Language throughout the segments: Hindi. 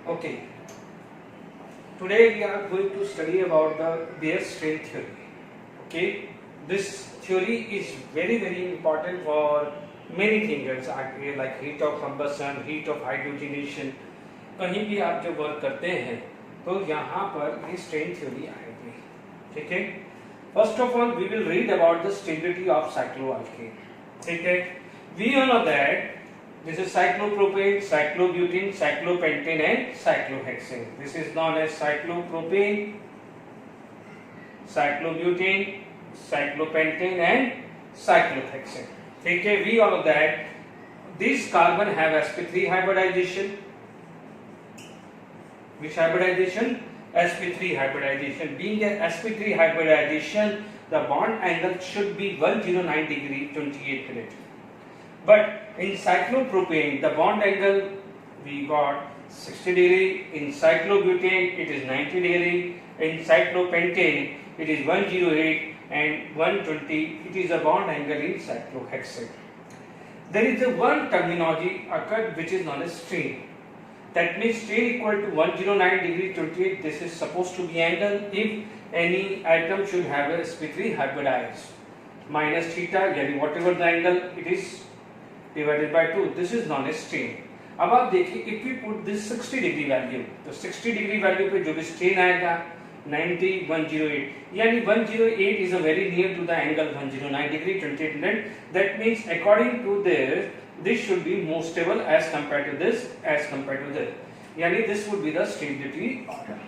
Okay, today we are going to study about the Beer strain theory. Okay, this theory is very important for many things like heat of combustion, heat of hydrogenation. कहीं भी आप जब वर्क करते हैं तो यहाँ पर ये स्ट्रेन थ्योरी आएगी. ठीक है. First of all we will read about the stability of cycloalkane. ठीक है. We all know that this is cyclopropane, cyclobutene, cyclopentane and cyclohexane. This is known as cyclopropane, cyclobutane, cyclopentane and cyclohexane. ठीक है. We all know that these carbon have sp3 hybridization. Which hybridization? sp3 hybridization. Being a sp3 hybridization, the bond angle should be 109 degree 28 minutes. But in cyclopropane, the bond angle we got 60 degree. In cyclobutane, it is 90 degree. In cyclopentane, it is 108 and 120. It is a bond angle in cyclohexane. There is a one terminology occurred which is known as strain. That means strain equal to 109 degree 28. This is supposed to be angle if any atom should have a sp3 hybridized. Minus theta, यानी whatever the angle it is divided by 2. This is known as strain. अब आप देखिए, if we put this 60 degree value, तो 60 degree value पे जो भी strain आएगा 90, 108, यानी 108 is a very near to the angle 109 degree 28 minute. That means according to this should be more stable as compared to this, as compared to this. यानी this would be the stability order.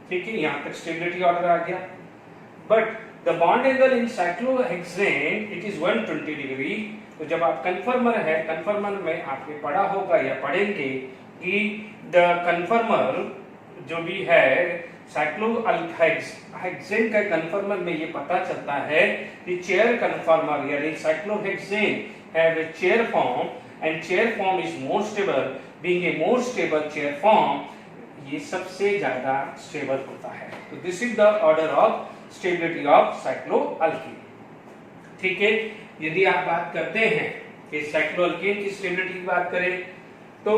ठीक है, यहाँ तक stability order आ गया. But the bond angle in cyclohexane it is 120 degree. तो जब आप कन्फर्मर है, कन्फर्मर में आपने पढ़ा होगा या पढ़ेंगे कि द कन्फर्मर जो भी है साइक्लोहेक्सेन का कन्फर्मर में ये पता चलता है कि चेयर कन्फर्मर यानी cyclohexane have a chair form and chair form is more stable. Being a more stable chair form, ये सबसे ज्यादा स्टेबल होता है. तो this is the order of stability of cycloalkane. ठीक है. यदि आप बात करते हैं कि साइक्लोअल्केन की स्टेबिलिटी की बात करें तो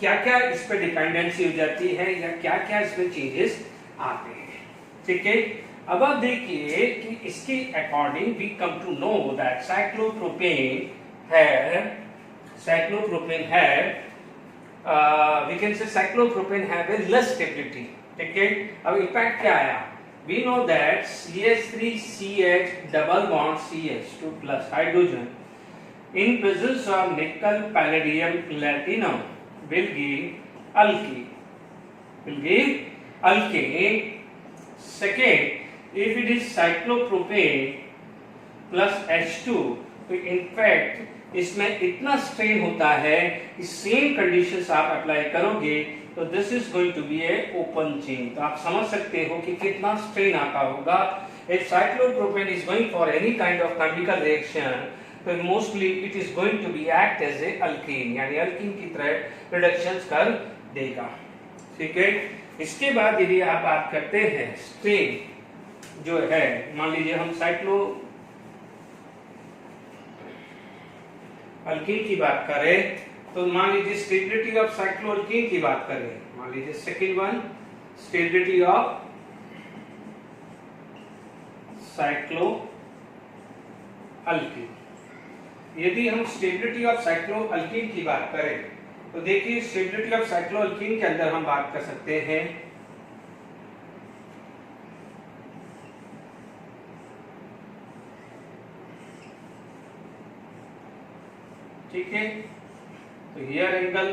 क्या क्या इस पे डिपेंडेंसी हो जाती है या क्या क्या इसमें चेंजेस आते हैं. ठीक है. अब आप देखिए कि इसके according we come to know that cyclopropane we can say cyclopropane have a less stability. ठीक है. अब इम्पैक्ट क्या आया? We know that CH3CH double bond CH2 plus hydrogen in presence of nickel, palladium, platinum will give alkene. Second, if it is cyclopropane plus H2, तो इनफैक्ट इसमें इतना स्ट्रेन होता है कि सेम कंडीशंस आप अप्लाई करोगे तो this is going to be a open chain. तो आप समझ सकते हो कि कितना स्ट्रेन आता होगा. If cyclopropane is going for any kind of chemical reaction तो mostly it is going to be act as a alkene, यानी अल्कीन की तरह रिडक्शंस कर देगा. ठीक है. इसके बाद यदि आप बात करते हैं स्ट्रेन जो है, मान लीजिए हम साइक्लो अल्कीन की बात करें तो मान लीजिए स्टेबिलिटी ऑफ साइक्लोअल्कीन की बात करें. मान लीजिए सेकंड वन स्टेबिलिटी ऑफ साइक्लोअल्कीन. यदि हम स्टेबिलिटी ऑफ साइक्लोअल्कीन की बात करें तो देखिए स्टेबिलिटी ऑफ साइक्लोअल्कीन के अंदर हम बात कर सकते हैं ठीक है. तो हियर एंगल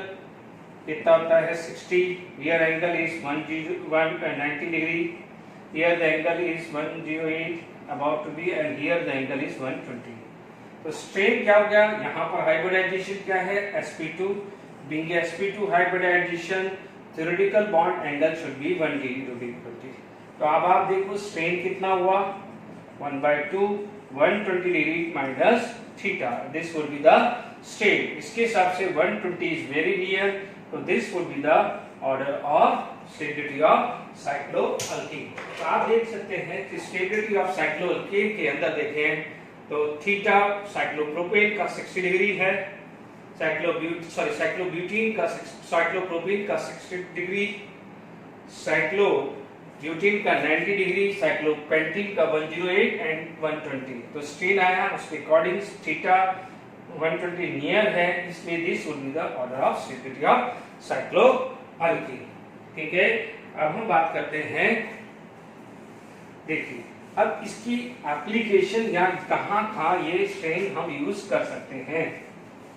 कितना होता है 60. Here angle is 190 degree. Here the angle is 108 about to be and here the angle is 120. तो स्ट्रेन क्या हो गया? यहाँ पर हाइब्रिडाइजेशन क्या है? sp2. Being sp2 hybridisation theoretical bond angle should be 180 to 120. तो अब आप देखो स्ट्रेन कितना हुआ 1/2 120 degree minus theta. This would be the strain. इसके हिसाब से 120 is very near, so this would be the order of stability of cycloalkene. तो आप देख सकते हैं कि stability of cycloalkene के अंदर देखें तो थीटा साइक्लोप्रोपेन का 60 डिग्री है, साइक्लोब्यूटीन का साइक्लोप्रोपीन का 60 डिग्री, साइक्लोब्यूटीन का 90 डिग्री, साइक्लोपेंटीन का 108 एंड 120। तो स्ट्रेन आया उसके अकॉर्डिंग थीटा 120 नियर है, इसलिए this would be the order of stability of cycloalkene. ठीक है, अब हम बात करते हैं, देखिए अब इसकी एप्लीकेशन या कहाँ ये स्ट्रेन हम यूज कर सकते हैं।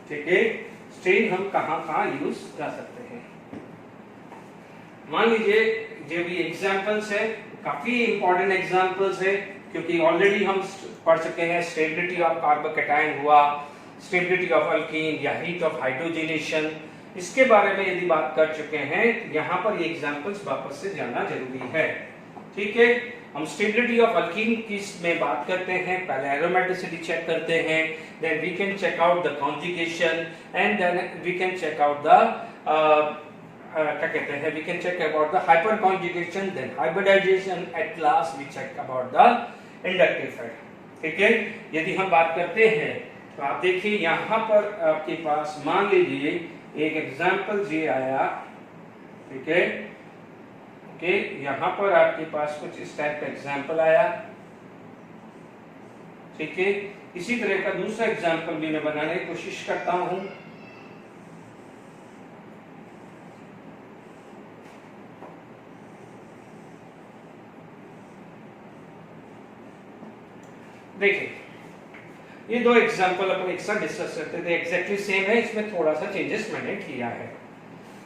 ठीक है, स्ट्रेन हम कहाँ यूज कर सकते हैं। मान लीजिए जो भी एग्जांपल्स है काफी इंपॉर्टेंट एग्जांपल्स है, क्योंकि ऑलरेडी हम पढ़ चुके हैं स्टेबिलिटी ऑफ कार्बोकैटायन हुआ, स्टेबिलिटी ऑफ अल्कीन या हीट ऑफ हाइड्रोजनेशन, इसके बारे में यदि बात कर चुके हैं तो यहाँ पर ये एग्जांपल्स वापस से जानना जरूरी है। ठीक है, हम स्टेबिलिटी ऑफ अल्कीन किस में बात करते हैं, पहले एरोमेटिसिटी चेक करते हैं, then we can check out the conjugation and then we can check out the क्या कहते हैं, we can check about the hyperconjugation, then hybridisation, at last we check about the inductive effect. ठीक है, यदि हम बात करते हैं तो आप देखिए यहाँ पर आपके पास मान लीजिए एक एग्जांपल ये आया। ठीक है, ओके, यहाँ पर आपके पास कुछ इस टाइप का एग्जांपल आया। ठीक है, इसी तरह का दूसरा एग्जांपल भी मैं बनाने की कोशिश करता हूं। देखिए ये दो एग्जांपल अपन एक साथ डिस्कस करते थे, एग्जैक्टली सेम है, इसमें थोड़ा सा चेंजेस मैंने किया है।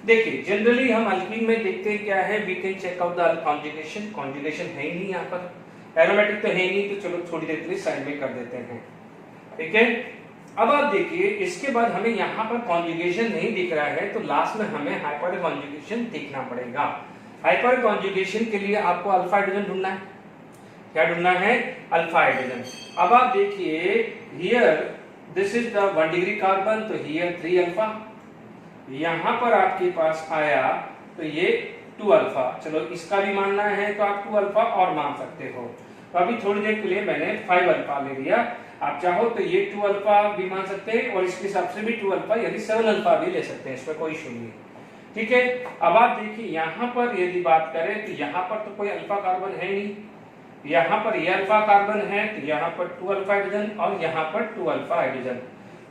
देखिए जनरली हम अल्कीन में देखते हैं क्या है, we can check out the conjugation, conjugation है ही नहीं यहाँ पर, एरोमेटिक तो है ही नहीं, तो चलो थोड़ी देर के लिए साइड में कर देते हैं। ठीक है, अब आप देखिए इसके बाद हमें यहाँ पर कॉन्जुगेशन नहीं दिख रहा है, तो लास्ट में हमें हाइपर कॉन्जुगेशन देखना पड़ेगा। हाइपर कॉन्जुगेशन के लिए आपको अल्फा हाइड्रोजन ढूंढना है, क्या ढूंढना है, अल्फा हाइड्रोजन। अब आप देखिए here this is the 1 degree carbon, तो हियर 3 अल्फा, यहां पर आपके पास आया तो ये 2 अल्फा, चलो इसका भी मानना है तो आप 2 अल्फा और मान सकते हो। तो अभी थोड़ी देर के लिए मैंने 5 अल्फा ले लिया, आप चाहो तो ये 2 अल्फा भी मान सकते हैं और इसके हिसाब से भी 2 अल्फा यानी 7 अल्फा भी ले सकते हैं, इसमें कोई इशू नहीं। ठीक है, अब आप देखिए यहाँ पर यदि बात करें तो यहाँ पर तो कोई अल्फा कार्बन है नहीं, यहाँ पर ये अल्फा कार्बन है तो यहाँ पर 2 अल्फा हाइड्रोजन और यहाँ पर 2 अल्फा हाइड्रोजन,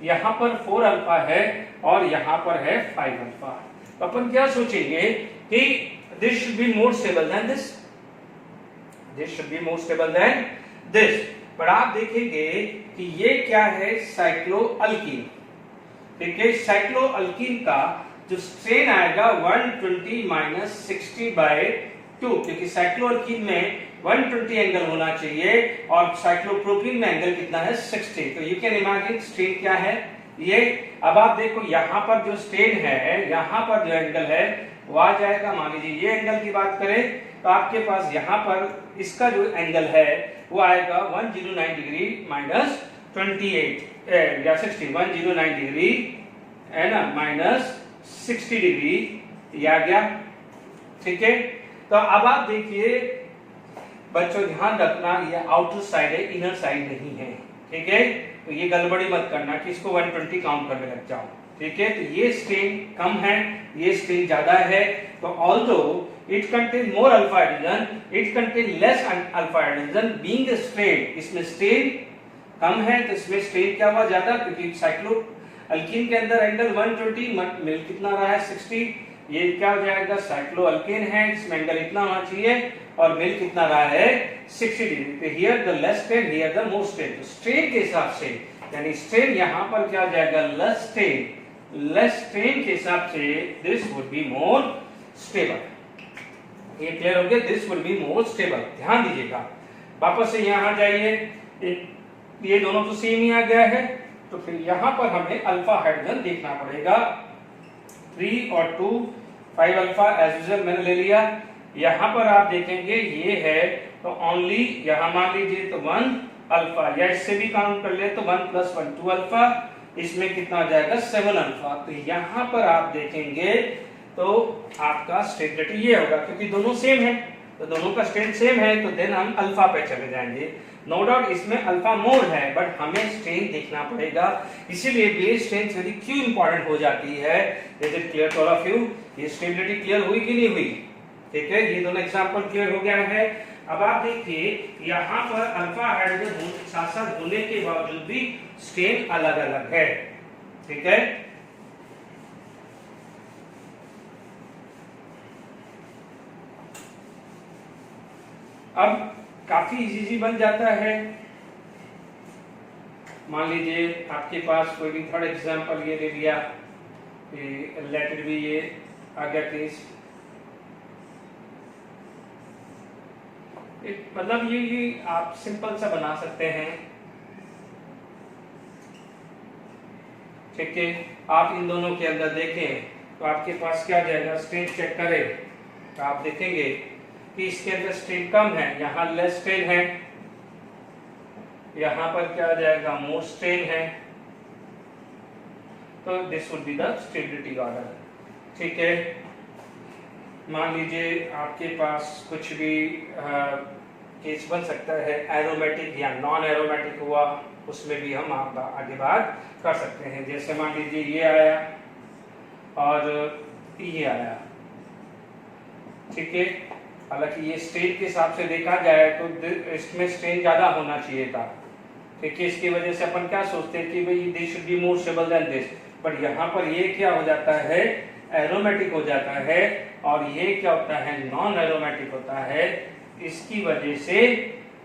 यहाँ पर 4 अल्फा है और यहाँ पर है 5 अल्फा। तो अपन क्या सोचेंगे कि this should be more stable then this, this should be more stable then this, पर आप देखेंगे कि ये क्या है, साइक्लोअल्कीन। ठीक है, साइक्लोअल्कीन का जो स्ट्रेन आएगा 120 माइनस 60/2, क्योंकि साइक्लोअल्कीन में 120 एंगल होना चाहिए और साइक्लोप्रोपीन में एंगल कितना है, 60। तो यू कैन इमेजिन स्ट्रेन क्या है ये। अब आप देखो यहाँ पर जो स्ट्रेन है, यहाँ पर जो एंगल है वो आ जाएगा, मान लीजिए ये एंगल की बात करें तो आपके पास यहाँ पर इसका जो एंगल है वो आएगा 109 डिग्री माइनस 28 या 60, 109 डिग्री है ना माइनस 60 डिग्री, ये आ गया। ठीक है, तो अब आप देखिए बच्चों ध्यान रखना, ये आउटर साइड है, इनर साइड नहीं है। ठीक है, तो ये गड़बड़ी मत करना कि इसको 120 काउंट करने लग जाओ। ठीक है, तो ये स्ट्रेन कम है, ये स्ट्रेन ज्यादा है, तो although it contain more alpha hydrogen, it contain less alpha hydrogen, being strain, इसमें स्ट्रेन कम है तो इसमें स्ट्रेन क्या हुआ ज्यादा, क्योंकि साइक्लो अल्कीन के अंदर एंगल 120 मिल कितना रहा है 60, ये क्या हो जाएगा, साइक्लोअल्केन है, इसमें एंगल इतना होना चाहिए और मिल कितना रहा है 60 डिग्री। तो here the less strain, here the more strain. तो स्ट्रेन के हिसाब से यानी स्ट्रेन यहाँ पर क्या हो जाएगा, लेस स्ट्रेन के हिसाब से this would be more stable. ये क्लियर हो गया, this would be more stable. ध्यान दीजिएगा, वापस से यहाँ जाइए, ये दोनों तो सेम ही आ गया है, तो फिर यहाँ पर हमें अल्फा हाइड्रोजन देखना पड़ेगा। 3 और 2 5 अल्फा एज यूजुअल मैंने ले लिया। यहाँ पर आप देखेंगे ये है तो ओनली यहाँ मान लीजिए तो 1 अल्फा, या इससे भी काउंट कर ले तो 1 + 1 2 अल्फा, इसमें कितना आ जाएगा 7 अल्फा। तो यहाँ पर आप देखेंगे तो आपका स्टेबिलिटी ये होगा, क्योंकि दोनों सेम है, तो दोनों का स्ट्रेंथ सेम है, तो देन हम अल्फा पे चले जाएंगे। नो डाउट इसमें अल्फा मोर है, बट हमें स्ट्रेंथ देखना पड़ेगा, इसीलिए बेस स्ट्रेंथ यदि क्यों इंपॉर्टेंट हो जाती है। Is it clear to all of you? ये स्टेबिलिटी क्लियर हुई कि नहीं हुई? ठीक है, ये दोनों एग्जांपल क्लियर हो गया है। अब आप देखिए यहाँ पर अल्फा हाइड्रोजन साथ साथ होने के बावजूद भी स्ट्रेंथ अलग अलग है। ठीक है, अब काफी इजी बन जाता है। मान लीजिए आपके पास कोई भी थर्ड एग्जांपल ये ले लिया, लेट इट बी ये आ गया केस, मतलब ये आप सिंपल सा बना सकते हैं। ठीक है, आप इन दोनों के अंदर देखें तो आपके पास क्या जाएगा, स्ट्रेंथ चेक करें तो आप देखेंगे कि इसके अंदर स्ट्रेंथ कम है, यहाँ लेस स्ट्रेन है, यहाँ पर क्या जाएगा, मोर स्ट्रेन है, तो this would be the stability order. ठीक है, मान लीजिए आपके पास कुछ भी केस बन सकता है, एरोमेटिक या नॉन एरोमेटिक हुआ, उसमें भी हम आगे बात कर सकते हैं। जैसे मान लीजिए ये आया और ये आया। ठीक है, हालांकि ये स्ट्रेन के हिसाब से देखा जाए तो इसमें स्ट्रेन ज्यादा होना चाहिए था। ठीक है, इसकी वजह से अपन क्या सोचते हैं कि भाई this should be more stable then this, but यहाँ पर ये क्या हो जाता है, एरोमेटिक हो जाता है, और ये क्या होता है, नॉन एरोमेटिक होता है। इसकी वजह से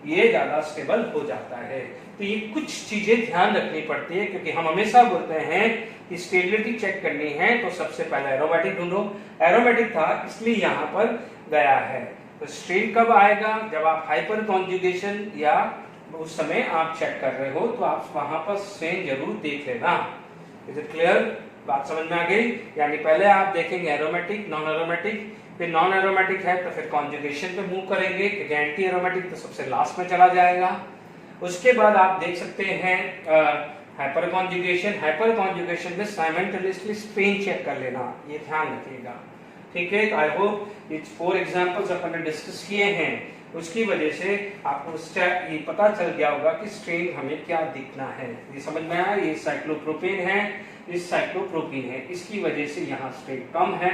ये ज्यादा स्टेबल हो जाता है। तो ये कुछ चीजें ध्यान रखनी पड़ती है, क्योंकि हम हमेशा बोलते हैं कि स्टेबिलिटी चेक करनी है तो सबसे पहले एरोमेटिक ढूंढो। एरोमेटिक था इसलिए यहाँ पर गया है। तो स्ट्रेन कब आएगा, जब आप हाइपर कॉन्जुगेशन या उस समय आप चेक कर रहे हो, तो आप वहां पर स्ट्रेन जरूर देख लेना। Is it clear? बात समझ में आ गई? यानी पहले आप देखेंगे एरोमेटिक, नॉन एरोमेटिक, फिर नॉन एरोमेटिक है तो फिर कॉन्जुगेशन पे मूव करेंगे, क्योंकि एंटी एरोमेटिक तो सबसे लास्ट में चला जाएगा। उसके बाद आप देख सकते हैं हाइपर कॉन्जुगेशन। हाइपर कॉन्जुगेशन में साइमल्टेनियसली स्ट्रेन चेक कर लेना, ये ध्यान रखिएगा। ठीक है, आई होप ये 4 एग्जांपल्स अपन ने डिस्कस किए हैं, उसकी वजह से आपको ये पता चल गया होगा कि स्ट्रेन हमें क्या दिखना है। ये समझ में आया, ये साइक्लोप्रोपेन है, इस साइक्लोप्रोपीन है, इसकी वजह से यहाँ स्ट्रेन कम है,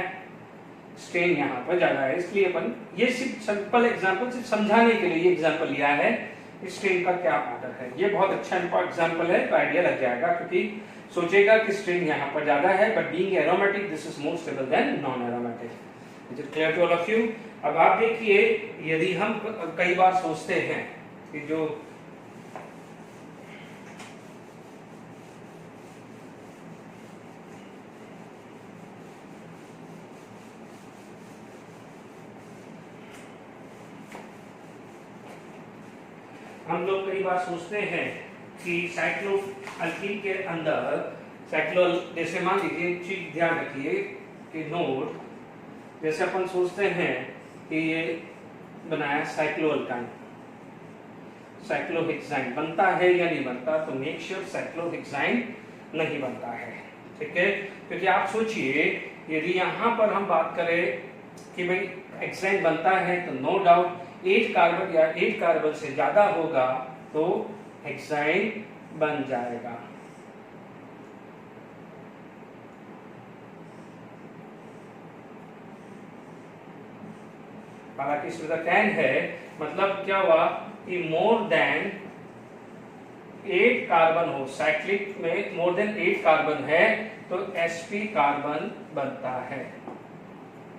स्ट्रेन यहाँ पर ज्यादा है। इसलिए अपन ये सिर्फ सिंपल एग्जांपल सिर्फ समझाने के लिए ये एग्जांपल लिया है, स्ट्रेन का क्या ऑर्डर है। ये बहुत अच्छा एग्जांपल है, तो आइडिया लग जाएगा, क्योंकि सोचेगा कि स्ट्रेन यहाँ पर ज्यादा है, but being aromatic this is more stable than non aromatic. Is it clear to all of you? अब आप देखिए, यदि हम कई बार सोचते हैं कि जो हम लोग कई बार सोचते हैं कि साइक्लो अल्कीन के अंदर साइक्लो, जैसे मान लीजिए चीज ध्यान रखिए कि नोट, जैसे अपन सोचते हैं कि ये बनाया साइक्लो अल्काइन, साइक्लोहेक्साइन बनता है या नहीं बनता, तो मेक श्योर साइक्लोहेक्साइन नहीं बनता है। ठीक है, क्योंकि आप सोचिए यदि यहाँ पर हम बात करें कि भाई हेक्साइन बनता है, तो नो डाउट 8 कार्बन या 8 कार्बन से ज्यादा होगा तो हेक्साइन बन जाएगा। हालांकि इसमें तो कैन है, मतलब क्या हुआ कि मोर देन 8 कार्बन हो, साइक्लिक में मोर देन 8 कार्बन है तो sp कार्बन बनता है।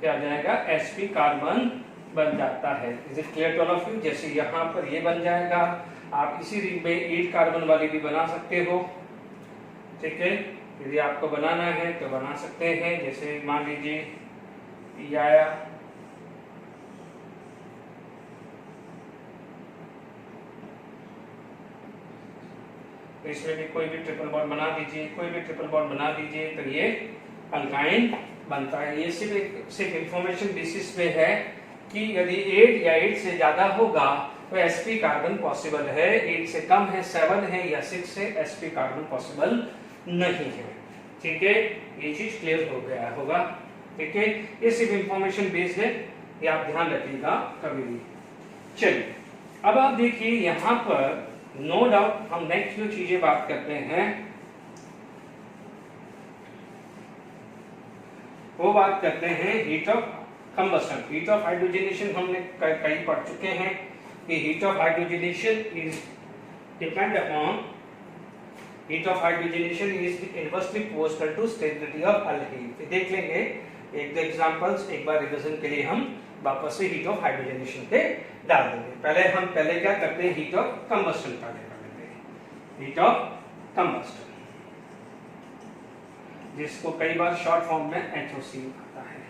क्या आ जाएगा, sp कार्बन बन जाता है। Is it clear to all of you? जैसे यहाँ पर ये बन जाएगा, आप इसी रिंग में 8 कार्बन वाली भी बना सकते हो। ठीक है, यदि आपको बनाना है तो बना सकते हैं। जैसे मान लीजिए ये आया, तो इसमें भी कोई भी ट्रिपल बॉन्ड बना दीजिए, कोई भी ट्रिपल बॉन्ड बना दीजिए, तो ये अल्काइन बनता है। ये सिर्फ इंफॉर्मेशन बेसिस पे है कि यदि 8 या 8 से ज्यादा होगा तो sp कार्बन पॉसिबल है, 8 से कम है, 7 है या 6 है, sp कार्बन पॉसिबल नहीं है। ठीक है, ये चीज क्लियर हो गया होगा। ठीक है, ये सिर्फ इंफॉर्मेशन बेस्ड है, ये आप ध्यान रखिएगा कभी भी। चलिए अब आप देखिए यहाँ पर नो डाउट हम नेक्स्ट जो चीजें बात करते हैं वो बात करते हैं heat of combustion. Heat of hydrogenation हमने कई पढ़ चुके हैं कि heat of hydrogenation is depend upon heat of hydrogenation is inversely proportional to stability of alkene. देख लेंगे एक दो एग्जांपल्स, एक बार रिवीजन के लिए हम वापस से हीट ऑफ हाइड्रोजनेशन पे डाल देंगे। पहले क्या करते हैं, हीट ऑफ कंबस्टन पहले कर लेते हैं। हीट ऑफ कंबस्टन जिसको कई बार शॉर्ट फॉर्म में HOC आता है।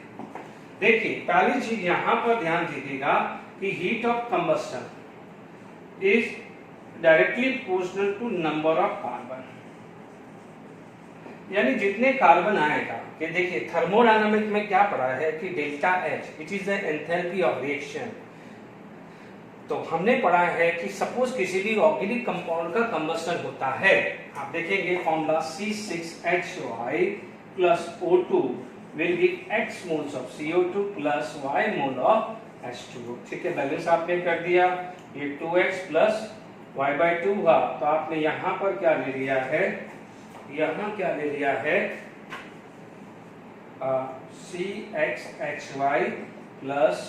देखिए पहली चीज यहां पर ध्यान दीजिएगा कि heat of combustion is directly proportional to number of carbon, यानी जितने कार्बन आएगा। कि देखिए थर्मोडायनामिक में क्या पढ़ा है कि delta H it is the enthalpy of reaction. तो हमने पढ़ा है कि सपोज किसी भी ऑर्गेनिक कंपाउंड का कंबस्टन होता है, आप देखेंगे formula C6H5 plus O2 will give X moles of CO2 plus Y mole of H2O। ठीक है, बैलेंस आपने कर दिया, ये 2X plus Y/2 हुआ। तो आपने यहाँ पर क्या ले लिया है, यहाँ क्या ले लिया है CXHY plus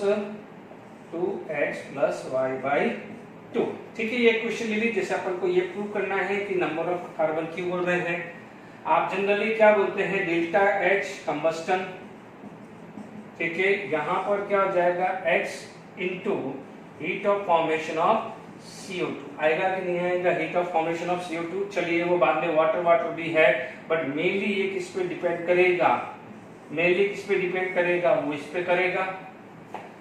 2X plus Y/2। ठीक है, ये क्वेश्चन ले लीजिए जैसे अपन को ये प्रूव करना है कि नंबर ऑफ कार्बन क्यों बोल रहे हैं। आप जनरली क्या बोलते हैं, डेल्टा H कंबस्टन। ठीक है, यहाँ पर क्या हो जाएगा X into heat of formation of CO2 आएगा कि नहीं आएगा, heat of formation of CO2। चलिए वो बाद में वाटर भी है, बट मेनली ये किस पे डिपेंड करेगा, मेनली किस पे डिपेंड करेगा, वो इस पे करेगा।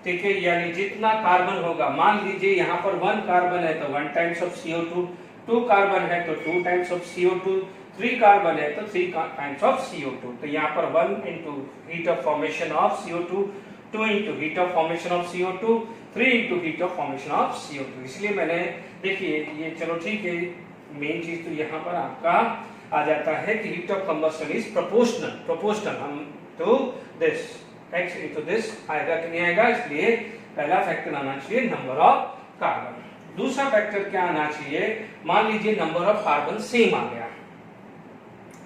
ठीक है, यानी जितना कार्बन होगा, मान लीजिए यहाँ पर 1 कार्बन है तो 1 टाइम्स ऑफ CO2, 2 कार्बन है तो 2 टाइम्स ऑफ CO2, 3 कार्बन है तो 3 टाइम्स ऑफ CO2। तो यहाँ पर 1 into heat of formation of CO2, 2 into heat of formation of CO2, 3 into heat of formation of CO2। इसलिए मैंने देखिए ये चलो ठीक है, मेन चीज तो यहाँ पर आपका आ जाता है कि heat of combustion is proportional हम to this X into this आएगा कि नहीं आएगा। इसलिए पहला फैक्टर आना चाहिए नंबर ऑफ कार्बन। दूसरा फैक्टर क्या आना चाहिए, मान लीजिए नंबर ऑफ कार्बन सेम आ गया।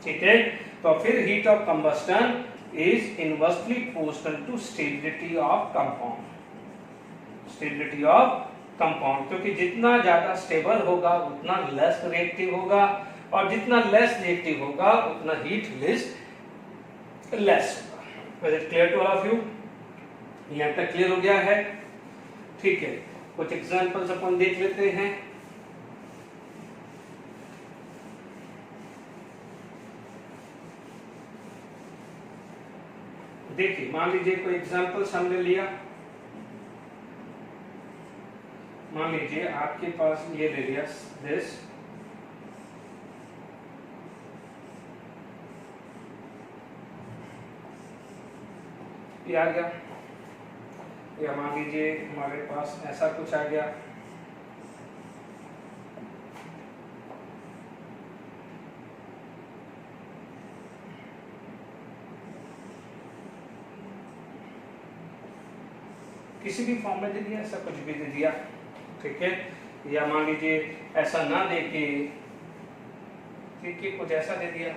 ठीक है, तो फिर heat of combustion is inversely proportional to stability of compound. Stability of compound, क्योंकि जितना ज्यादा स्टेबल होगा उतना लेस रिएक्टिव होगा, और जितना लेस रिएक्टिव होगा उतना हीट लेस होगा। Is it clear to all of you? यहाँ तक क्लियर हो गया है। ठीक है, कुछ एग्जांपल्स अपन देख लेते हैं। देखिए मान लीजिए कोई एग्जांपल्स हमने लिया, मान लीजिए आपके पास ये ले लिया दिस, ये आ गया, या मान लीजिए हमारे पास ऐसा कुछ आ गया। किसी भी फॉर्म में दे दिया, ऐसा कुछ भी दे दिया। ठीक है, या मान लीजिए ऐसा ना दे के, ठीक है, कुछ ऐसा दे दिया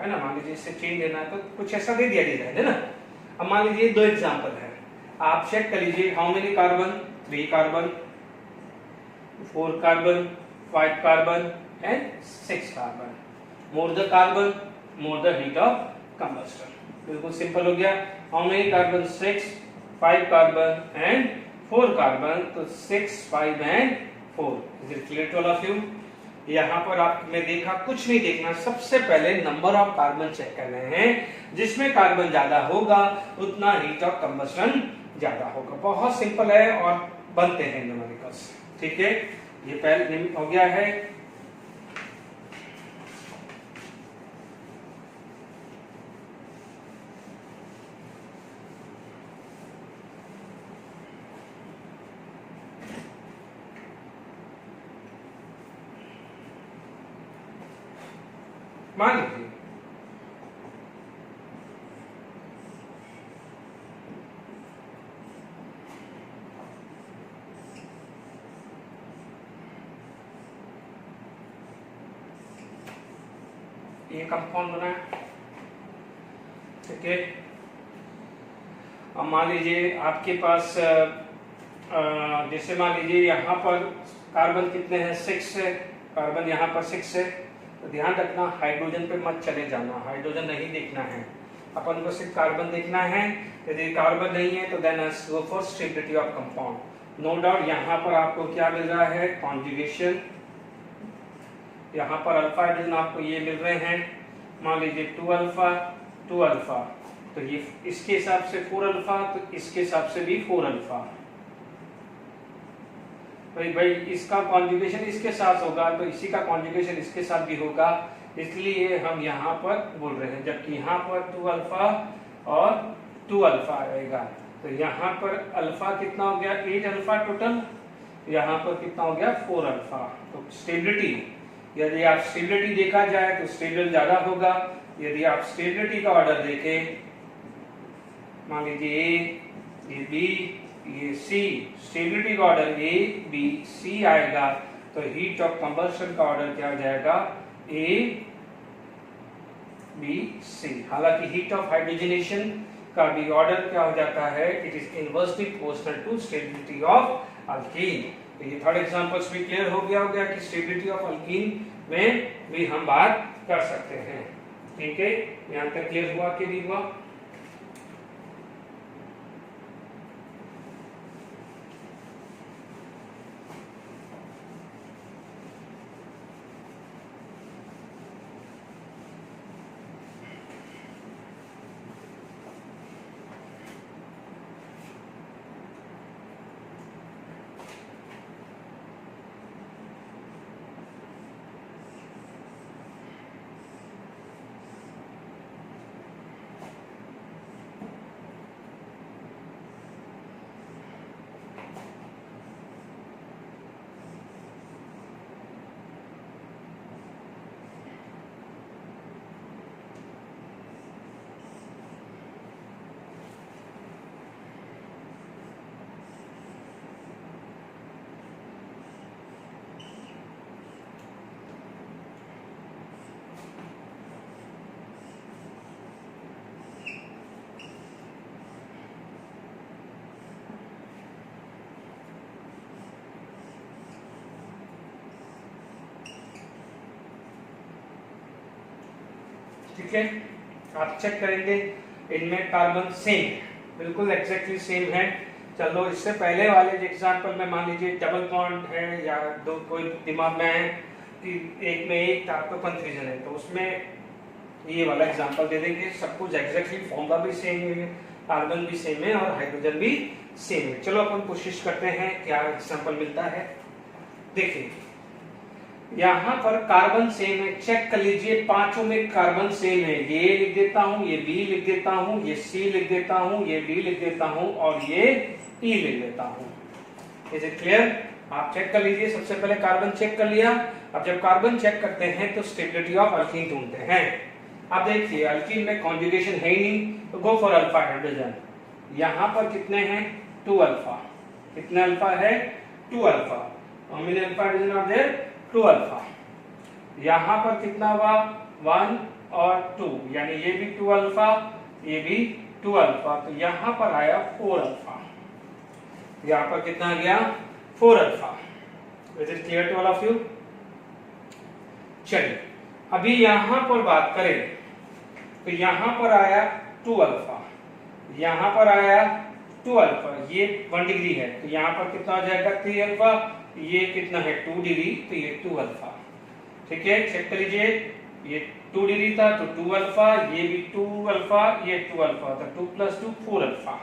है ना, मान लीजिए इससे चेंज देना है तो कुछ ऐसा दे दिया है ना। अब मान लीजिए 2 एग्जांपल है, आप चेक कर लीजिए how many carbon, 3 carbon, 4 carbon, 5 carbon and 6 carbon. More the carbon more the heat of combustion. बिल्कुल सिंपल हो गया। How many carbon, 6, 5 carbon and 4 carbon, तो 6, 5 and 4। Is it clear to all of you? यहाँ पर आपने देखा, कुछ नहीं देखना, सबसे पहले नंबर ऑफ कार्बन चेक करने हैं। जिसमें कार्बन ज्यादा होगा उतना हीट ऑफ कंबस्टन ज्यादा होगा। बहुत सिंपल है और बनते हैं न्यूमेरिकल्स। ठीक है, ये पहले हो गया है। मान लीजिए कंपाउंड बनाया, ठीक है। अब मान लीजिए आपके पास जैसे मान लीजिए यहाँ पर कार्बन कितने हैं, 6 है, कार्बन यहाँ पर 6 है, तो ध्यान रखना हाइड्रोजन पे मत चले जाना, हाइड्रोजन नहीं देखना है, अपन को सिर्फ कार्बन देखना है। यदि कार्बन नहीं है तो then go for stability of compound. No doubt यहाँ पर आपको क्या मिल रहा है, कॉन्जुगेशन, यहाँ पर अल्फा हाइड्रोजन आपको ये मिल रहे हैं, मान लीजिए 2 अल्फा 2 अल्फा, तो ये इसके हिसाब से 4 अल्फा, तो इसके हिसाब से भी 4 अल्फा। भाई इसका कॉन्जुगेशन इसके साथ होगा तो इसी का कॉन्जुगेशन इसके साथ भी होगा, इसलिए हम यहाँ पर बोल रहे हैं, जबकि यहाँ पर 2 अल्फा और 2 अल्फा आएगा, तो यहाँ पर अल्फा कितना हो गया, 8 अल्फा टोटल, यहाँ पर कितना हो गया 4 अल्फा। तो स्टेबिलिटी, यदि आप स्टेबिलिटी देखा जाए तो स्टेबल ज्यादा होगा, यदि आप स्टेबिलिटी का ऑर्डर देखें, मान लीजिए ये बी ये सी, स्टेबिलिटी का ऑर्डर ए बी सी आएगा, तो हीट ऑफ कंबशन का ऑर्डर क्या आ जाएगा, ए बी सी। हालांकि हीट ऑफ हाइड्रोजनेशन का भी ऑर्डर क्या हो जाता है, it is inversely proportional to stability of alkene. तो ये थर्ड एग्जांपल्स भी क्लियर हो गया कि स्टेबिलिटी ऑफ अल्कीन में भी हम बात कर सकते हैं, ठीक है। यहाँ तक क्लियर हुआ कि नहीं हुआ? ठीक है, आप चेक करेंगे इनमें कार्बन सेम, बिल्कुल एग्जैक्टली सेम है। चलो इससे पहले वाले एग्जांपल में मान लीजिए डबल बॉन्ड है या दो कोई दिमाग में है कि एक में एक आपको कंफ्यूजन है, तो उसमें ये वाला एग्जांपल दे देंगे, सब कुछ एग्जैक्टली फॉर्मूला भी सेम है, कार्बन भी सेम है और हाइड्रोजन भी सेम है। चलो अपन कोशिश करते हैं क्या एग्जांपल मिलता है। देखिए यहाँ पर कार्बन सेम है, चेक कर लीजिए पांचों में कार्बन सेम है, ये लिख देता हूं, ये बी लिख देता हूं, ये सी लिख देता हूं, ये डी लिख देता हूं और ये ई लिख देता हूं। Is it clear? आप चेक कर लीजिए, सबसे पहले कार्बन चेक कर लिया। अब जब कार्बन चेक करते हैं तो स्टेबिलिटी ऑफ अल्कीन ढूंढते हैं। अब देखिए अल्कीन में कॉन्जुगेशन है ही नहीं, तो गो फॉर अल्फा हाइड्रोजन। यहाँ पर कितने हैं, 2 अल्फा, कितने अल्फा है, 2 alpha, how many alpha hydrogen are there, 2 alpha. यहाँ पर कितना हुआ, 1 और 2, यानी ये भी 2 अल्फा, ये भी 2 अल्फा, तो यहाँ पर आया 4 अल्फा। यहाँ पर कितना गया, 4 alpha. Is it clear to all of you? चलिए अभी यहाँ पर बात करें तो यहाँ पर आया 2 अल्फा, यहाँ पर आया 2 अल्फा, ये 1 डिग्री है, तो यहाँ पर कितना हो जाएगा 3 अल्फा, ये कितना है 2 डिग्री, तो ये 2 अल्फा। ठीक है, चेक कर लीजिए, ये 2 डिग्री था तो 2 अल्फा, ये भी 2 अल्फा, ये 2 अल्फा, तो 2 + 2 4 अल्फा,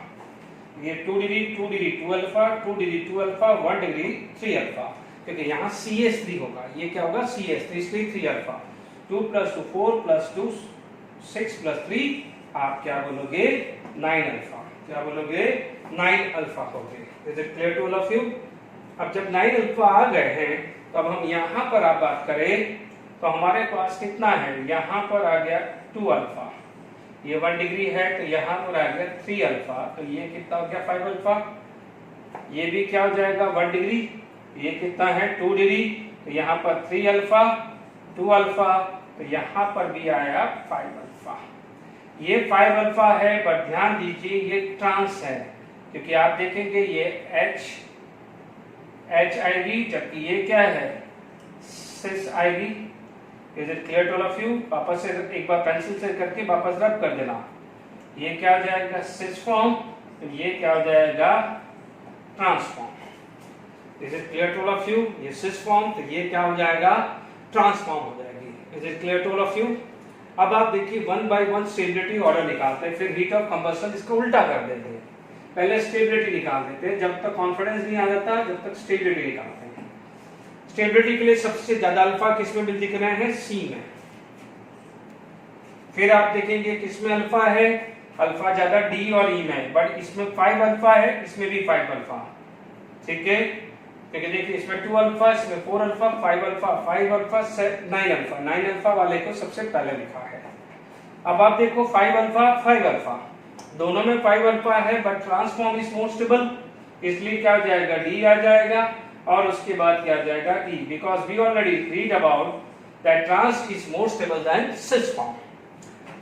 ये 2 degree 2 alpha, 2 degree 2 alpha, 1 degree 3 alpha, क्योंकि यहाँ CH3 होगा, ये क्या होगा CH3, इसलिए 3 अल्फा, 2 + 2 4 + 2 6 + 3, आप क्या बोलोगे 9 अल्फा, क्या बोलोगे 9 अल्फा हो गए। Is it clear to all of you? अब जब 9 अल्फा आ गए हैं तो अब हम यहाँ पर आप बात करें तो हमारे पास कितना है, यहाँ पर आ गया 2 अल्फा, ये 1 डिग्री है तो यहाँ पर आ गया 3 अल्फा, तो ये कितना हो गया 5 अल्फा, ये भी क्या हो जाएगा 1 डिग्री, ये कितना है 2 डिग्री, तो यहाँ पर 3 अल्फा, 2 अल्फा तो यहाँ पर भी आया 5 अल्फा। ये 5 अल्फा है, पर ध्यान दीजिए ये ट्रांस है, क्योंकि आप देखेंगे ये एच आई वी, जबकि ये क्या है cis I V. Is it clear to all of you? वापस से एक बार पेंसिल से करके वापस रब कर देना। ये क्या हो जाएगा सिस फॉर्म, तो ये क्या हो जाएगा transform. Is it clear to all of you? ये सिस फॉर्म, तो ये क्या हो जाएगा ट्रांसफॉर्म हो जाएगी। Is it clear to all of you? अब आप देखिए 1 by 1 स्टेबिलिटी ऑर्डर निकालते हैं, फिर हीट ऑफ कंबशन इसको उल्टा कर देते हैं। पहले स्टेबिलिटी निकाल देते हैं, जब तक कॉन्फिडेंस नहीं आ जाता जब तक स्टेबिलिटी निकालते हैं। स्टेबिलिटी के लिए सबसे ज्यादा अल्फा किसमें मिल दिख रहे हैं? सी में। फिर आप देखेंगे किसमें अल्फा है? अल्फा ज्यादा डी और ई में, बट इसमें 5 अल्फा है, इसमें भी 5 अल्फा। ठीक है, क्योंकि देखिए इसमें 2 अल्फा, इसमें 4 alpha, 5 alpha, 5 alpha, 9 alpha. 9 alpha वाले को सबसे पहले लिखा है। अब आप देखो 5 अल्फा 5 अल्फा, दोनों में 5 अल्फा है, but transform is more stable, इसलिए क्या हो जाएगा डी आ जाएगा, और उसके बाद क्या आ जाएगा E, because we already read about that trans is more stable than cis form.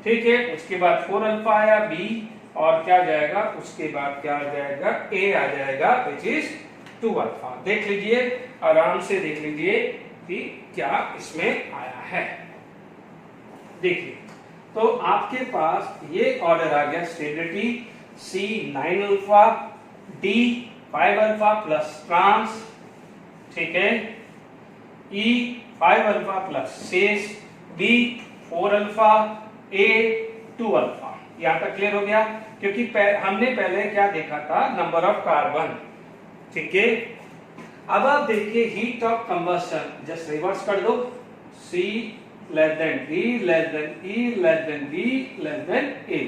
ठीक है, उसके बाद 4 अल्फा आया बी, और क्या आ जाएगा उसके बाद क्या आ जाएगा ए आ जाएगा, विच इज 2 अल्फा। देख लीजिए, आराम से देख लीजिए कि क्या इसमें आया है। देखिए, तो आपके पास ये ऑर्डर आ गया stability C 9 alpha, D 5 alpha plus trans, ठीक है, E 5 alpha plus cis, B 4 alpha, A 2 alpha. यहां तक क्लियर हो गया? क्योंकि हमने पहले क्या देखा था, नंबर ऑफ कार्बन। ठीक है, अब आप देखिए heat of combustion, just reverse कर दो, C less than D less than E less than B less than A.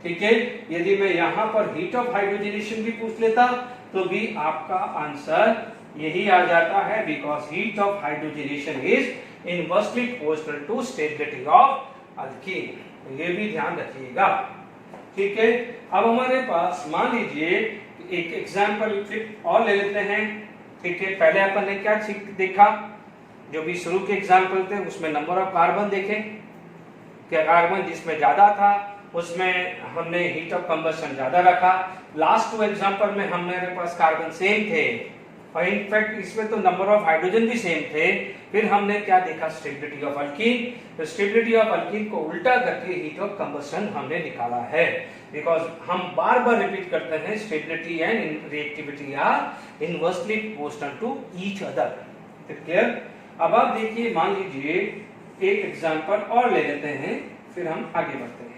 ठीक है, यदि मैं यहां पर हीट ऑफ हाइड्रोजनेशन भी पूछ लेता तो भी आपका आंसर यही आ जाता है, because heat of hydrogenation is inversely proportional to stability of alkene. ये भी ध्यान रखिएगा। ठीक है, अब हमारे पास मान लीजिए एक एग्जाम्पल फिर और ले लेते हैं। ठीक है, पहले अपन ने क्या देखा, जो भी शुरू के एग्जाम्पल थे उसमें नंबर ऑफ कार्बन देखे, क्या कार्बन जिसमें ज्यादा था उसमें हमने हीट ऑफ कंबशन ज्यादा रखा। लास्ट 2 एग्जाम्पल में हमारे पास कार्बन सेम थे, और इनफैक्ट इसमें तो नंबर ऑफ हाइड्रोजन भी सेम थे। फिर हमने क्या देखा, स्टेबिलिटी ऑफ अल्कीन। तो स्टेबिलिटी ऑफ अल्कीन को उल्टा करके हीट ऑफ कंबशन हमने निकाला है, बिकॉज हम बार बार रिपीट करते हैं stability and reactivity are inversely proportional to each other. Clear? अब आप देखिए, मान लीजिए एक एग्जांपल और ले लेते हैं, फिर हम आगे बढ़ते हैं।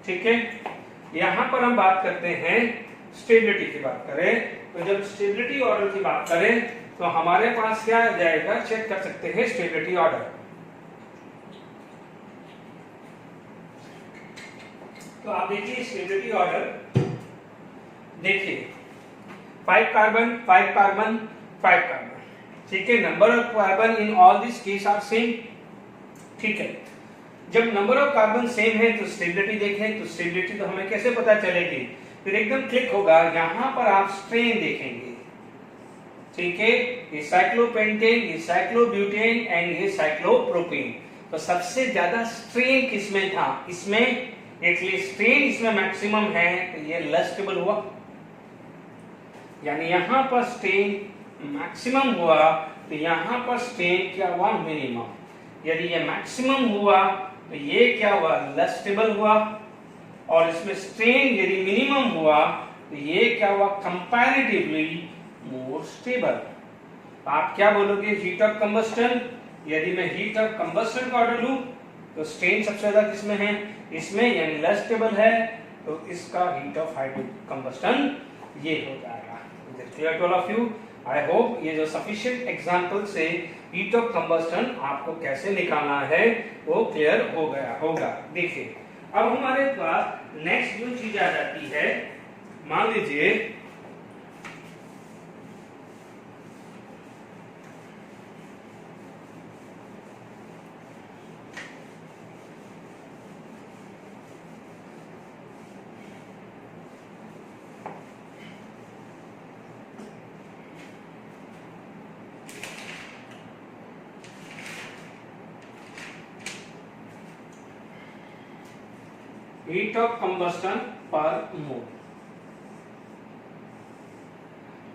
ठीक है, यहां पर हम बात करते हैं स्टेबिलिटी की बात करें, तो जब स्टेबिलिटी ऑर्डर की बात करें तो हमारे पास क्या आ जाएगा, चेक कर सकते हैं स्टेबिलिटी ऑर्डर। तो आप देखिए स्टेबिलिटी ऑर्डर, देखिए 5 कार्बन 5 कार्बन 5 कार्बन। ठीक है, number of carbon in all this case are same. ठीक है, जब नंबर ऑफ कार्बन सेम है तो स्टेबिलिटी देखें, तो स्टेबिलिटी तो हमें कैसे पता चलेगी, फिर एकदम क्लिक होगा, यहां पर आप स्ट्रेन देखेंगे। ठीक है, ये साइक्लोपेंटेन, ये साइक्लोब्यूटेन एंड ये साइक्लोप्रोपेन। तो सबसे ज्यादा स्ट्रेन किसमें था, इसमें, इसलिए स्ट्रेन इसमें मैक्सिमम है, तो ये लेस स्टेबल हुआ, यानी यहां पर स्ट्रेन मैक्सिमम हुआ तो यहां पर स्ट्रेन क्या हुआ, मिनिमम। यदि ये मैक्सिमम हुआ तो ये क्या हुआ, लेस स्टेबल हुआ, और इसमें स्ट्रेन यदि मिनिमम हुआ तो ये क्या हुआ, कंपैरेटिवली मोर स्टेबल। आप क्या बोलोगे, हीट ऑफ कंबस्टन। यदि मैं हीट ऑफ कंबस्टन का ऑर्डर लूं तो स्ट्रेन सबसे ज्यादा किसमें है, इसमें, यानी लेस स्टेबल है, तो इसका हीट ऑफ कंबस्टन ये हो जाएगा। Clear to all of you? I hope ये जो सफिशिएंट एग्जांपल से हीट ऑफ कंबस्टन आपको कैसे निकालना है वो क्लियर हो गया होगा। देखिए, अब हमारे पास नेक्स्ट जो चीज आ जाती है, मान लीजिए हीट ऑफ कंबस्टन पर मोल।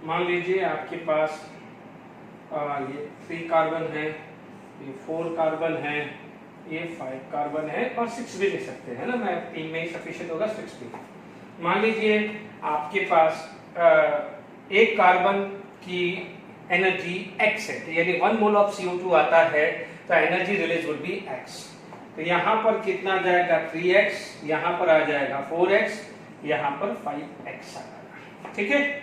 मान लीजिए आपके पास ये 3 कार्बन है, ये 4 कार्बन है, ये 5 कार्बन है और 6 भी ले सकते हैं ना, मैं 3 में ही सफिशिएंट होगा 6 भी। मान लीजिए आपके पास एक कार्बन की एनर्जी x है, तो यानी 1 मोल ऑफ CO2 आता है, तो energy release will be x। तो यहाँ पर कितना जाएगा 3x, यहाँ पर आ जाएगा 4x, यहाँ पर 5x आ जाएगा। ठीक है,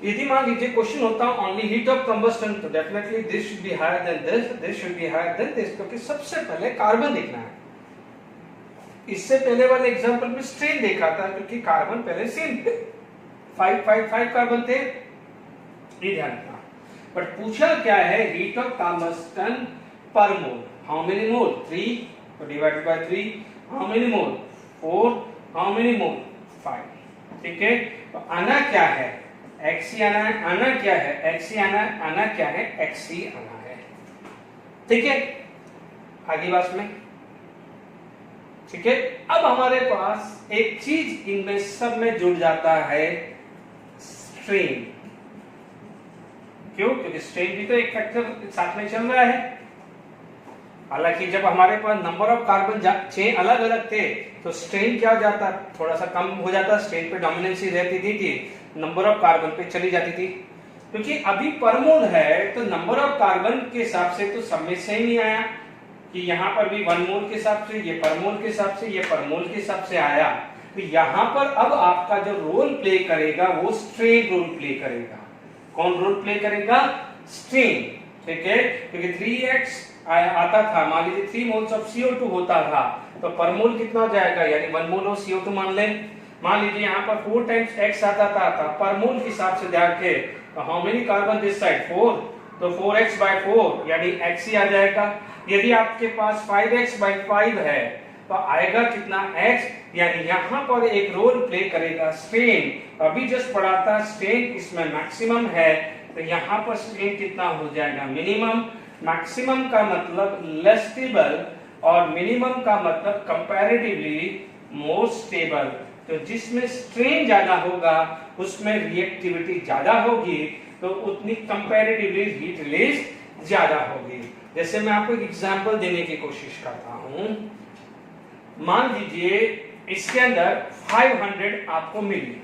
यदि मान लीजिए क्वेश्चन होता ओनली हीट ऑफ कंबस्टन, तो definitely this should be higher than this, this should be higher than this, क्योंकि सबसे पहले कार्बन देखना है। इससे पहले वाले एग्जांपल में स्ट्रेन देखा था, क्योंकि कार्बन पहले सेम 5 कार्बन थे, ये ध्यान रखना। बट पूछा क्या है, हीट ऑफ कंबस्टन पर मोल, हाउ मेनी मोल 3, तो divided by 3, how many mole 4, how many mole 5। ठीक है, तो आना क्या है XC आना है, आना क्या है XC आना है, आना क्या है XC आना है। ठीक है, आगे बात में। ठीक है, अब हमारे पास एक चीज इनमें सब में जुड़ जाता है, स्ट्रेन। क्यों? क्योंकि स्ट्रेन भी तो एक फैक्टर साथ में चल रहा है। हालांकि जब हमारे पास नंबर ऑफ कार्बन 6 अलग अलग थे, तो स्ट्रेन क्या हो जाता, थोड़ा सा कम हो जाता, स्ट्रेन पे डोमिनेंसी रहती थी कि नंबर ऑफ कार्बन पे चली जाती थी। क्योंकि अभी पर मोल है, तो नंबर ऑफ कार्बन के हिसाब से तो सब में सेम ही आया, कि यहाँ पर भी 1 मोल के हिसाब से, ये पर मोल के हिसाब से, ये पर मोल के हिसाब से आया। तो यहाँ पर अब आपका जो रोल प्ले करेगा वो स्ट्रेन रोल प्ले करेगा। कौन रोल प्ले करेगा? स्ट्रेन। ठीक है, क्योंकि 3x आता था, मान लीजिए 3 मोल्स ऑफ CO2 होता था, तो पर मोल कितना जाएगा, यानी 1 मोल ऑफ CO2 मान लें। मान लीजिए यहाँ पर 4 टाइम्स x आता था, पर मोल के हिसाब से देखे, तो how many carbon this side 4, तो 4x by 4 यानी x ही आ जाएगा। यदि आपके पास 5x by 5 है, तो आएगा कितना x, यानी यहाँ पर एक रोल प्ले करेगा स्ट्रेन। अभी जस्ट पढ़ा था स्ट्रेन इसमें मैक्सिमम है, तो यहाँ पर स्ट्रेन कितना हो जाएगा, मिनिमम। मैक्सिमम का मतलब लेस स्टेबल और मिनिमम का मतलब कंपैरेटिवली मोर स्टेबल। तो जिसमें स्ट्रेन ज्यादा होगा उसमें रिएक्टिविटी ज्यादा होगी, तो उतनी कंपैरेटिवली हीट रिलीज ज्यादा होगी। जैसे मैं आपको एक एग्जांपल देने की कोशिश करता हूं। मान लीजिए इसके अंदर 500 आपको मिली,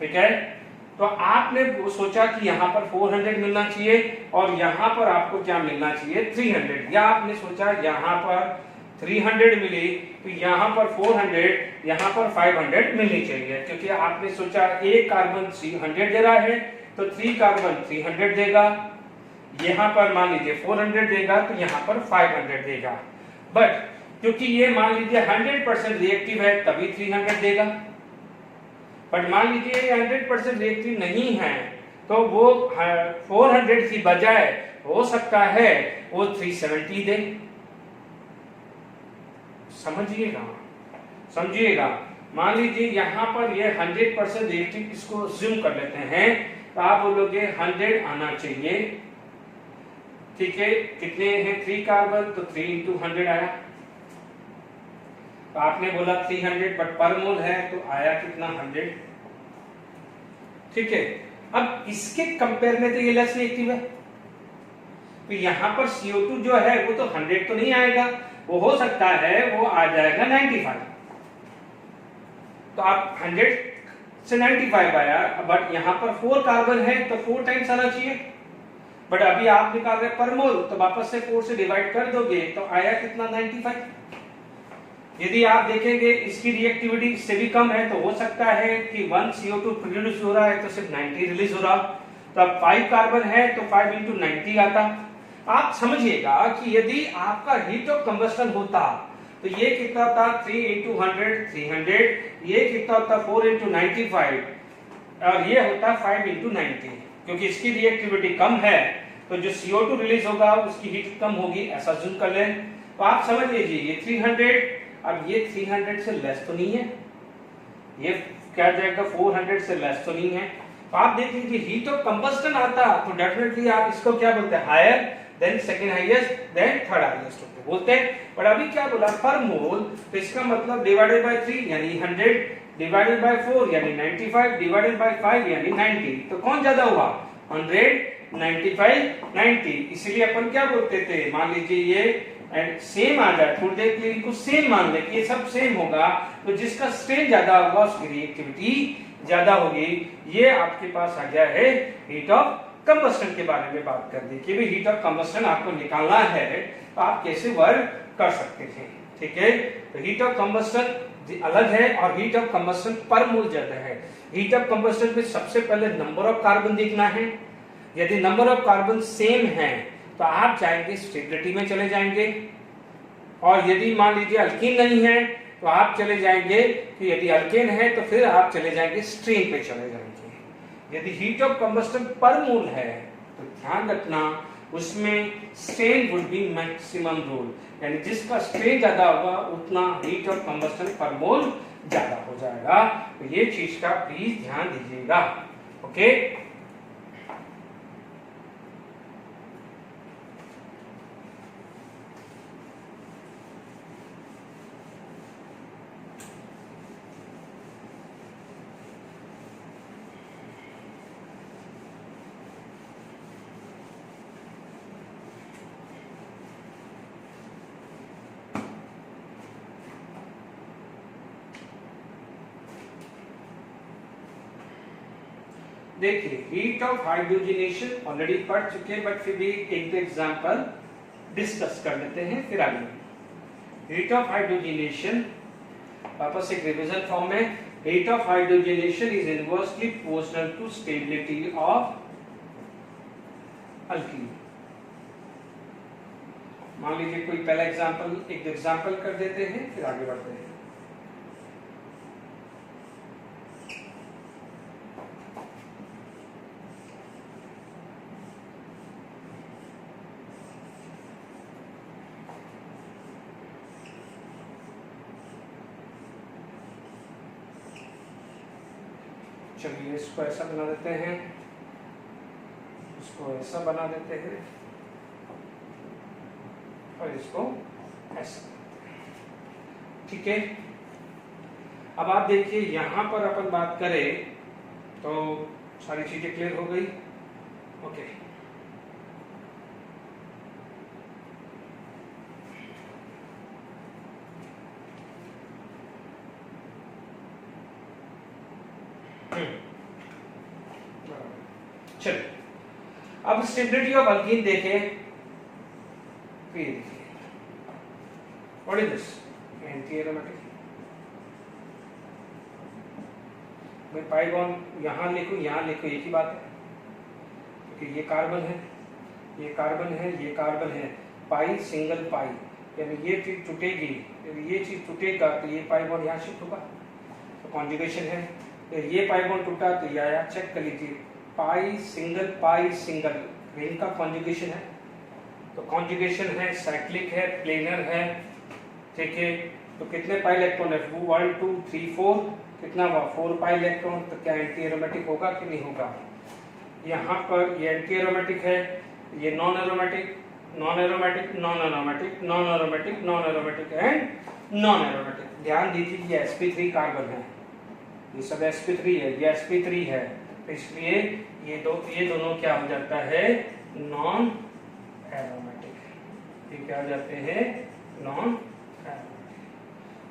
ठीक है, तो आपने सोचा कि यहाँ पर 400 मिलना चाहिए और यहाँ पर आपको क्या मिलना चाहिए 300, या आपने सोचा यहाँ पर 300 मिली तो यहाँ पर 400, यहाँ पर 500 मिलनी चाहिए, क्योंकि आपने सोचा एक कार्बन 300 दे रहा है तो 3 कार्बन 300 देगा, यहाँ पर मान लीजिए 400 देगा तो यहाँ पर 500 देगा। बट क्योंकि ये मान लीजिए 100% रिएक्टिव है तभी 300 देगा, बट मान लीजिए 100% रिएक्टिव नहीं है तो वो 400 की बजाय हो सकता है वो 370 दे। समझिएगा, मान लीजिए यहाँ पर ये 100% रिएक्टिव, इसको ज्यूम कर लेते हैं, तो आप बोलोगे 100 आना चाहिए। ठीक है, कितने हैं 3 कार्बन, तो 3 into 100 आया। तो आपने बोला 300, बट पर मोल है तो आया कितना 100। ठीक है, अब इसके कंपेयर में तो ये लेस रिएक्टिव है, तो यहाँ पर CO2 जो है वो तो 100 तो नहीं आएगा, वो हो सकता है वो आ जाएगा 95। तो आप 100 से 95 आया, बट यहाँ पर 4 कार्बन है तो 4 टाइम्स आना चाहिए, बट अभी आप निकाल रहे पर मोल, तो वापस से 4 से डिवाइड कर दोगे तो आया कितना 95। यदि आप देखेंगे इसकी रिएक्टिविटी इससे भी कम है, तो हो सकता है कि 1 CO2 प्रोड्यूस हो रहा है तो सिर्फ 90 रिलीज हो रहा। तो अब 5 कार्बन है तो 5 into 90 आता। आप समझिएगा कि यदि आपका हीट ऑफ कंबस्टन होता तो ये कितना था 3 into 100 300, ये कितना होता 4 into 95 और ये होता 5 into 90। क्योंकि इसकी रिएक्टिविटी कम है तो जो CO2 रिलीज होगा उसकी हीट कम होगी, ऐसा जूम कर लें। तो आप समझ लीजिए ये 300, अब ये 300 से लेस तो नहीं है, ये क्या जाएगा 400 से लेस तो नहीं है। तो आप देख लीजिए हीट ऑफ कंबस्टन आता तो डेफिनेटली आप इसको क्या बोलते हैं higher than second highest, then third highest होते बोलते हैं। पर अभी क्या बोला पर मोल, तो इसका मतलब डिवाइडेड बाय 3 यानी 100, डिवाइडेड बाय 4 यानी 95, डिवाइडेड बाय 5 यानी 90। तो कौन ज्यादा हुआ? 100, 95, 90। इसलिए अपन क्या बोलते थे, मान लीजिए ये एंड सेम आ जाए, थोड़ी देर के लिए इनको सेम मान ले कि ये सब सेम होगा, तो जिसका स्ट्रेन ज्यादा होगा उसकी रिएक्टिविटी ज्यादा होगी। ये आपके पास आ गया है हीट ऑफ कंबस्टन के बारे में बात कर दी कि भी हीट ऑफ कंबस्टन आपको निकालना है तो आप कैसे वर्क कर सकते हैं। ठीक है, तो हीट ऑफ कंबस्टन अलग है और हीट ऑफ कंबस्टन पर मोल ज्यादा है। हीट ऑफ कंबस्टन में सबसे पहले नंबर ऑफ कार्बन देखना है। यदि नंबर ऑफ कार्बन सेम है तो आप जाएंगे स्टेबिलिटी में चले जाएंगे, और यदि मान लीजिए अल्कीन नहीं है तो आप चले जाएंगे कि यदि अल्केन है तो फिर आप चले जाएंगे स्ट्रेन पे चले जाएंगे। यदि हीट ऑफ कंबस्टन पर मोल है तो ध्यान रखना उसमें strain would be maximum rule, यानी जिसका स्ट्रेन ज्यादा होगा उतना हीट ऑफ कंबस्टन पर मोल ज्यादा हो जाएगा। तो ये चीज का प्लीज ध्यान दीजिएगा। ओके, देखिए हीट ऑफ हाइड्रोजनेशन ऑलरेडी पढ़ चुके हैं, बट फिर भी एक एग्जांपल डिस्कस कर लेते हैं फिर आगे। हीट ऑफ हाइड्रोजनेशन वापस एक रिवीजन फॉर्म में, heat of hydrogenation is inversely proportional to stability of alkene. मान लीजिए कोई पहला एक एग्जांपल कर देते हैं फिर आगे बढ़ते हैं। चलिए इसको ऐसा बना देते हैं, इसको ऐसा बना देते हैं और इसको ऐसा। ठीक है, अब आप देखिए यहां पर अपन बात करें तो सारी चीजें क्लियर हो गई। ओके, चलिए अब स्टेबिलिटी ऑफ अल्कीन देखें। What is this? Anti aromatic. मैं पाई बॉन्ड यहां लिखूं यहां लिखूं एक ही बात है, क्योंकि ये कार्बन है, ये कार्बन है, ये कार्बन है। पाई सिंगल पाई, यानी ये चीज टूटेगी, यदि ये चीज टूटेगा तो ये पाई बॉन्ड यहाँ शिफ्ट होगा, तो कॉन्जुगेशन है। ये पाई बॉन्ड टूटा तो यह चेक कर लीजिए, पाई सिंगल इनका कॉन्जुगेशन है, तो कॉन्जुगेशन है, साइक्लिक है, प्लेनर है। ठीक है, तो कितने पाई इलेक्ट्रॉन है? 1 2 3 4, कितना हुआ? 4 पाई इलेक्ट्रॉन। तो क्या एंटी एरोमेटिक होगा कि नहीं होगा? यहाँ पर ये एंटी एरोमेटिक है, ये non aromatic, non aromatic, non aromatic, non aromatic, non aromatic and non aromatic. ध्यान दीजिए ये sp3 कार्बन है, ये सब sp3 है, ये sp3 है, तो इसलिए ये दोनों क्या हो जाता है? Non aromatic. ये क्या हो जाते हैं? Non aromatic.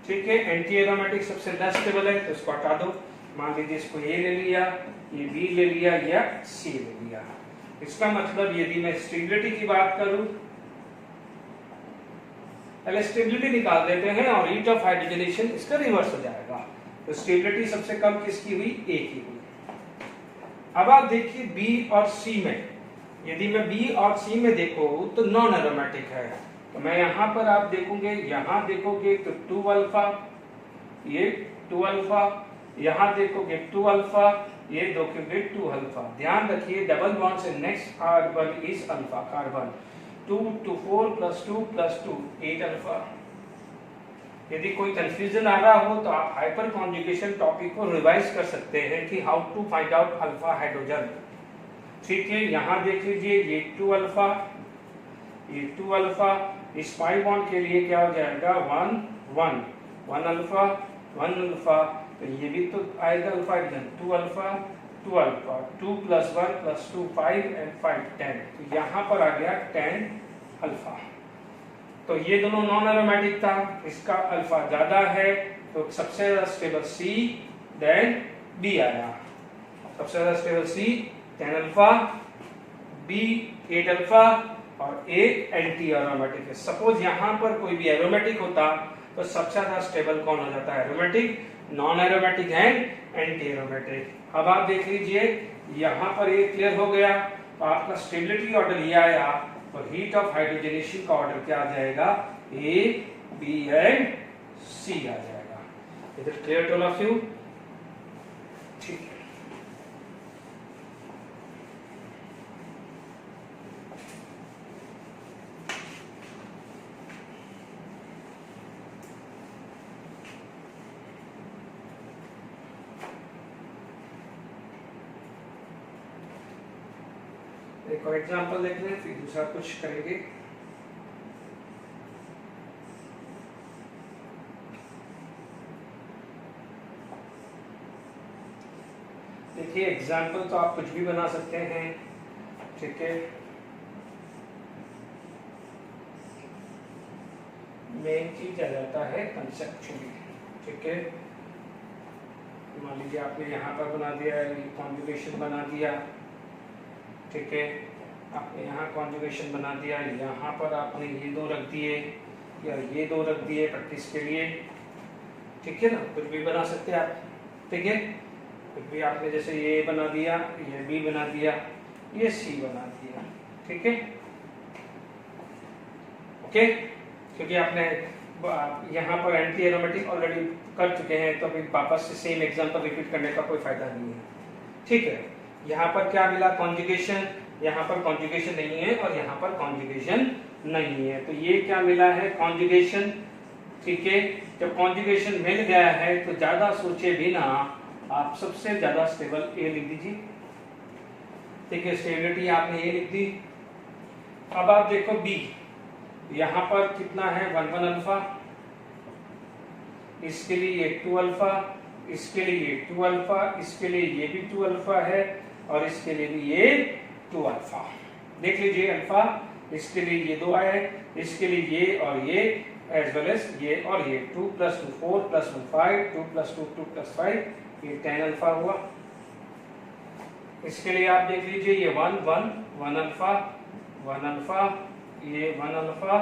ठीक है, एंटी एरोमेटिक सबसे लेस स्टेबल है तो इसको हटा दो। मान लीजिए इसको ए ले लिया, ये बी ले लिया या सी ले लिया। इसका मतलब यदि मैं स्टेबिलिटी की बात करूं, पहले स्टेबिलिटी निकाल देते हैं और हीट ऑफ हाइड्रोजनेशन इसका रिवर्स हो जाएगा। तो स्टेबिलिटी सबसे कम किसकी हुई? ए की हुई। अब आप देखिए बी और सी में, यदि मैं बी और सी में देखो तो नॉन एरोमेटिक है, तो मैं यहाँ पर आप देखोगे, यहाँ देखोगे तो 2 अल्फा, ये 2 अल्फा, यहाँ देखोगे 2 अल्फा, ये देखोगे 2 अल्फा। ध्यान रखिए डबल बॉन्ड से next carbon is alpha carbon. 2 to 4 + 2 + 2 8 alpha. यदि कोई कंफ्यूजन आ रहा हो तो आप हाइपर कॉन्जुगेशन टॉपिक को रिवाइज कर सकते हैं कि how to find out alpha hydrogen. ठीक है, यहाँ देख लीजिए ये 2 अल्फा, ये 2 अल्फा, इस पाई बॉन्ड के लिए क्या हो जाएगा 1 अल्फा 1 अल्फा, तो ये भी तो आएगा अल्फा इधर 2 अल्फा 2 अल्फा 2 + 1 + 2 5 and 5 10, तो यहाँ पर आ गया 10 अल्फा। तो ये दोनों नॉन एरोमेटिक था, इसका अल्फा ज्यादा है तो सबसे ज्यादा स्टेबल सी देन बी आया। सबसे ज्यादा स्टेबल सी 10 अल्फा, बी 8 अल्फा और एक एंटी एरोमेटिक है। सपोज यहाँ पर कोई भी एरोमेटिक होता तो सबसे ज्यादा स्टेबल कौन हो जाता है, aromatic, non aromatic and anti aromatic. अब आप देख लीजिए यहाँ पर ये क्लियर हो गया, तो आपका स्टेबिलिटी ऑर्डर ये आया, तो हीट ऑफ हाइड्रोजनेशन का ऑर्डर क्या आ जाएगा, ए बी एंड सी आ जाएगा। Is it clear to all of you? ठीक है। एक और एग्जांपल देख लें, फिर दूसरा कुछ करेंगे। देखिए एग्जांपल तो आप कुछ भी बना सकते हैं, ठीक है। मेन चीज आ जाता है कंसेप्चुअली, ठीक है। मान लीजिए आपने यहाँ पर बना दिया, कॉन्जुगेशन बना दिया, ठीक है। आपने यहाँ कॉन्जुगेशन बना दिया, यहाँ पर आपने ये दो रख दिए या ये दो रख दिए प्रैक्टिस के लिए, ठीक है ना। कुछ भी बना सकते हैं आप, ठीक है। कुछ भी आपने जैसे ये बना दिया, ये बी बना दिया, ये सी बना दिया, ठीक है, ओके। क्योंकि आपने यहाँ पर एंटी एरोमेटिक ऑलरेडी कर चुके हैं, तो अभी वापस से सेम एग्जांपल रिपीट करने का कोई फायदा नहीं है, ठीक है। यहाँ पर क्या मिला, कॉन्जुगेशन, यहाँ पर कॉन्जुगेशन नहीं है और यहाँ पर कॉन्जुगेशन नहीं है, तो ये क्या मिला है, कॉन्जुगेशन, ठीक है। जब कॉन्जुगेशन मिल गया है तो ज्यादा सोचे बिना आप सबसे ज्यादा स्टेबल ए लिख दीजिए, ठीक है। स्टेबिलिटी आपने ए लिख दी। अब आप देखो बी, यहाँ पर कितना है 1 अल्फा, इसके लिए ये 2 अल्फा, इसके लिए ये 2 अल्फा, इसके लिए ये भी 2 अल्फा है और इसके लिए भी ये 2 अल्फा। देख लीजिए अल्फा, इसके लिए ये 2 आए, इसके लिए ये और ये एज वेल एज ये और ये 2 + 2 4 + 1 5 2 + 2 2 + 5, ये 10 अल्फा हुआ। इसके लिए आप देख लीजिए ये 1 1 1 अल्फा 1 अल्फा, ये 1 अल्फा,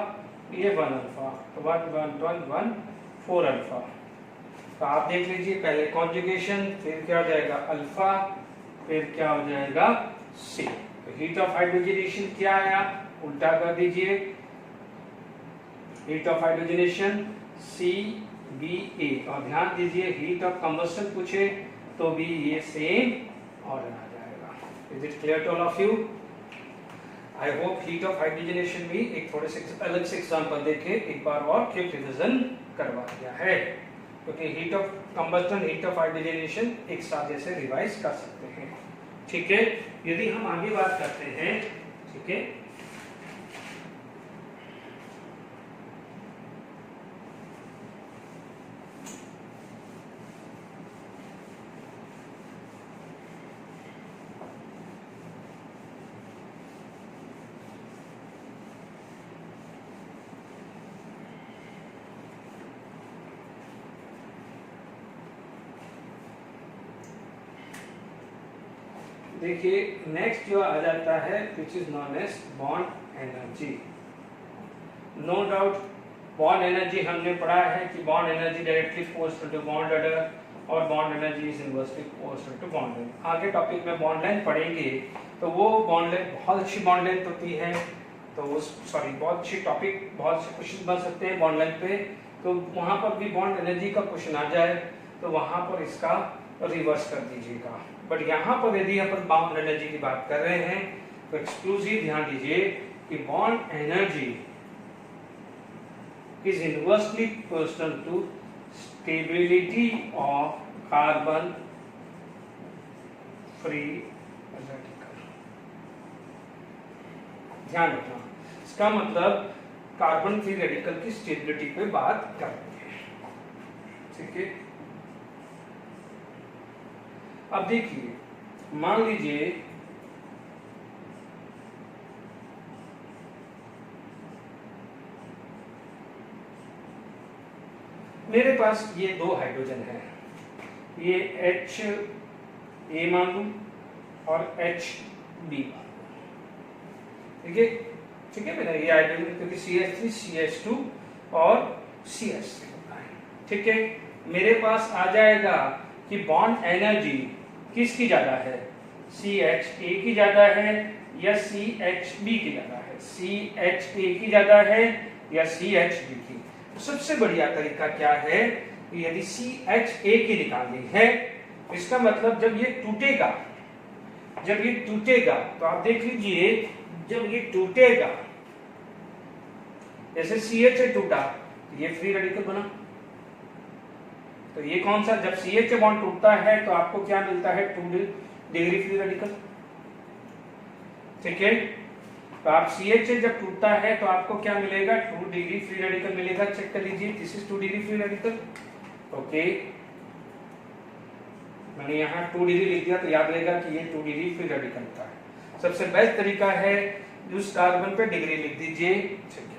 ये 1 अल्फा, तो 1 1 1 1 4 अल्फा। तो आप देख लीजिए पहले कॉन्जुगेशन, फिर क्या हो जाएगा अल्फा, फिर क्या हो जाएगा सी। तो हीट ऑफ हाइड्रोजनेशन क्या आया, उल्टा कर दीजिए, heat of hydrogenation C B A, और ध्यान दीजिए हीट ऑफ कंबस्टन पूछे तो भी ये सेम ऑर्डर आ जाएगा। Is it clear to all of you? I hope heat of hydrogenation भी एक थोड़े से अलग से एग्जांपल देके एक बार और क्विक रिवीजन करवा दिया है, क्योंकि heat of combustion, heat of hydrogenation एक साथ जैसे रिवाइज कर सकते हैं, ठीक है। यदि हम आगे बात करते हैं, ठीक है, देखिए नेक्स्ट जो आ जाता है which is known as bond energy. No doubt bond energy हमने पढ़ा है कि bond energy directly proportional to bond order और bond energy is inversely proportional to bond length. आगे टॉपिक में बॉन्ड लेंथ पढ़ेंगे, तो वो बॉन्ड लेंथ बहुत अच्छी बॉन्ड लेंथ होती है, तो उस बहुत अच्छी टॉपिक, बहुत से क्वेश्चन बन सकते हैं बॉन्ड लेंथ पे, तो वहाँ पर भी बॉन्ड एनर्जी का क्वेश्चन आ जाए तो वहाँ पर इसका रिवर्स कर दीजिएगा। बट यहाँ पर यदि अपन बॉन्ड एनर्जी की बात कर रहे हैं तो एक्सक्लूसिव ध्यान दीजिए कि bond energy is inversely proportional to stability of carbon free radical. ध्यान रखना, इसका मतलब कार्बन फ्री रेडिकल की स्टेबिलिटी पे बात कर रहे हैं, ठीक है। अब देखिए, मान लीजिए मेरे पास ये दो हाइड्रोजन है, ये H A मान लूं और H B, ठीक है, ठीक है मेरा ये हाइड्रोजन, क्योंकि CH3 CH2 और CH3 होता है, ठीक है। मेरे पास आ जाएगा कि बॉन्ड एनर्जी किसकी ज्यादा है, CHA की ज्यादा है या CHB की ज्यादा है, CHA की ज्यादा है या CHB की। तो सबसे बढ़िया तरीका क्या है, यदि CHA की निकालनी है, इसका मतलब जब ये टूटेगा, जब ये टूटेगा तो आप देख लीजिए, जब ये टूटेगा, जैसे CHA टूटा तो ये फ्री रेडिकल बना, तो ये कौन सा, जब CHA बॉन्ड टूटता है तो आपको क्या मिलता है, 2 डिग्री फ्री रेडिकल, ठीक है। तो आप CHA जब टूटता है तो आपको क्या मिलेगा, 2 डिग्री फ्री रेडिकल मिलेगा, चेक कर लीजिए, this is 2 degree free radical, okay. मैंने यहाँ 2 डिग्री लिख दिया तो याद रहेगा कि ये 2 डिग्री फ्री रेडिकल का है। सबसे बेस्ट तरीका है उस कार्बन पे डिग्री लिख दीजिए, ठीक है।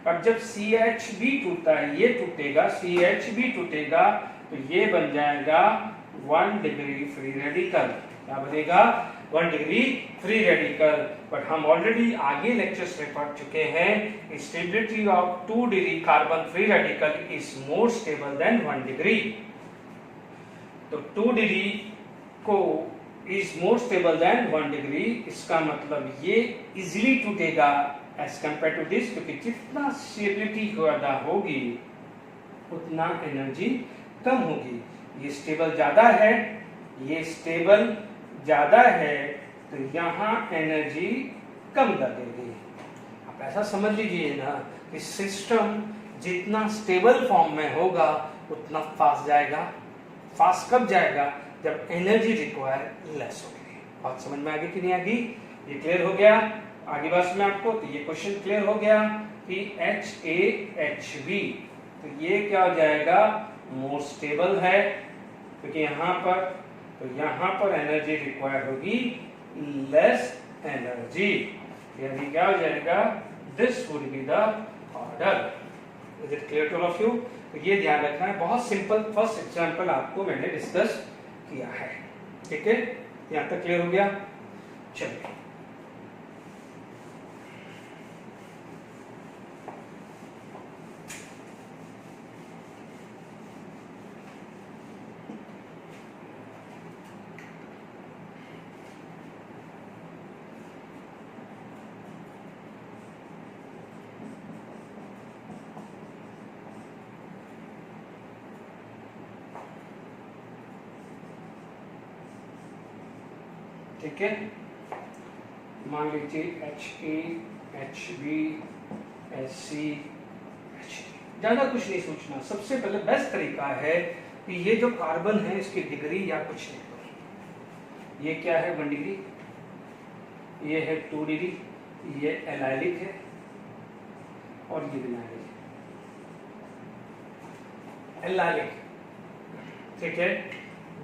अब जब CHB टूटता है, ये टूटेगा, CHB टूटेगा तो ये बन जाएगा 1 डिग्री फ्री रेडिकल, क्या बनेगा, 1 डिग्री फ्री रेडिकल। बट हम ऑलरेडी आगे लेक्चर्स में पढ़ चुके हैं, stability of 2 degree carbon free radical is more stable than 1 degree. तो 2 डिग्री को is more stable than 1 degree, इसका मतलब ये इजिली टूटेगा एज कंपेयर टू दिस, क्योंकि जितना स्टेबिलिटी ज्यादा होगी उतना एनर्जी कम होगी। ये स्टेबल ज्यादा है, ये स्टेबल ज्यादा है, तो यहाँ एनर्जी कम लगेगी। आप ऐसा समझ लीजिए ना कि सिस्टम जितना स्टेबल फॉर्म में होगा उतना फास्ट जाएगा। फास्ट कब जाएगा, जब एनर्जी रिक्वायर लेस होगी। बात समझ में आ गई कि नहीं आ गई, ये क्लियर हो गया। आगे बात में आपको तो ये क्वेश्चन क्लियर हो गया कि HAHB, तो ये क्या हो जाएगा, मोर स्टेबल है, क्योंकि यहाँ पर एनर्जी रिक्वायर होगी लेस एनर्जी, यानी क्या हो जाएगा, this would be the order. Is it clear to all of you? तो ये ध्यान रखना है, बहुत सिंपल फर्स्ट एग्जांपल आपको मैंने डिस्कस किया है, ठीक है, यहाँ तक क्लियर हो गया। चलिए ठीक है, मान लीजिए HA, HB, HC, HD, ज्यादा कुछ नहीं सोचना। सबसे पहले बेस्ट तरीका है कि ये जो कार्बन है इसकी डिग्री या कुछ नहीं करो। ये क्या है, 1 डिग्री, ये है 2 डिग्री, ये एलाइलिक है और ये विनाइलिक है, एलाइलिक, ठीक है।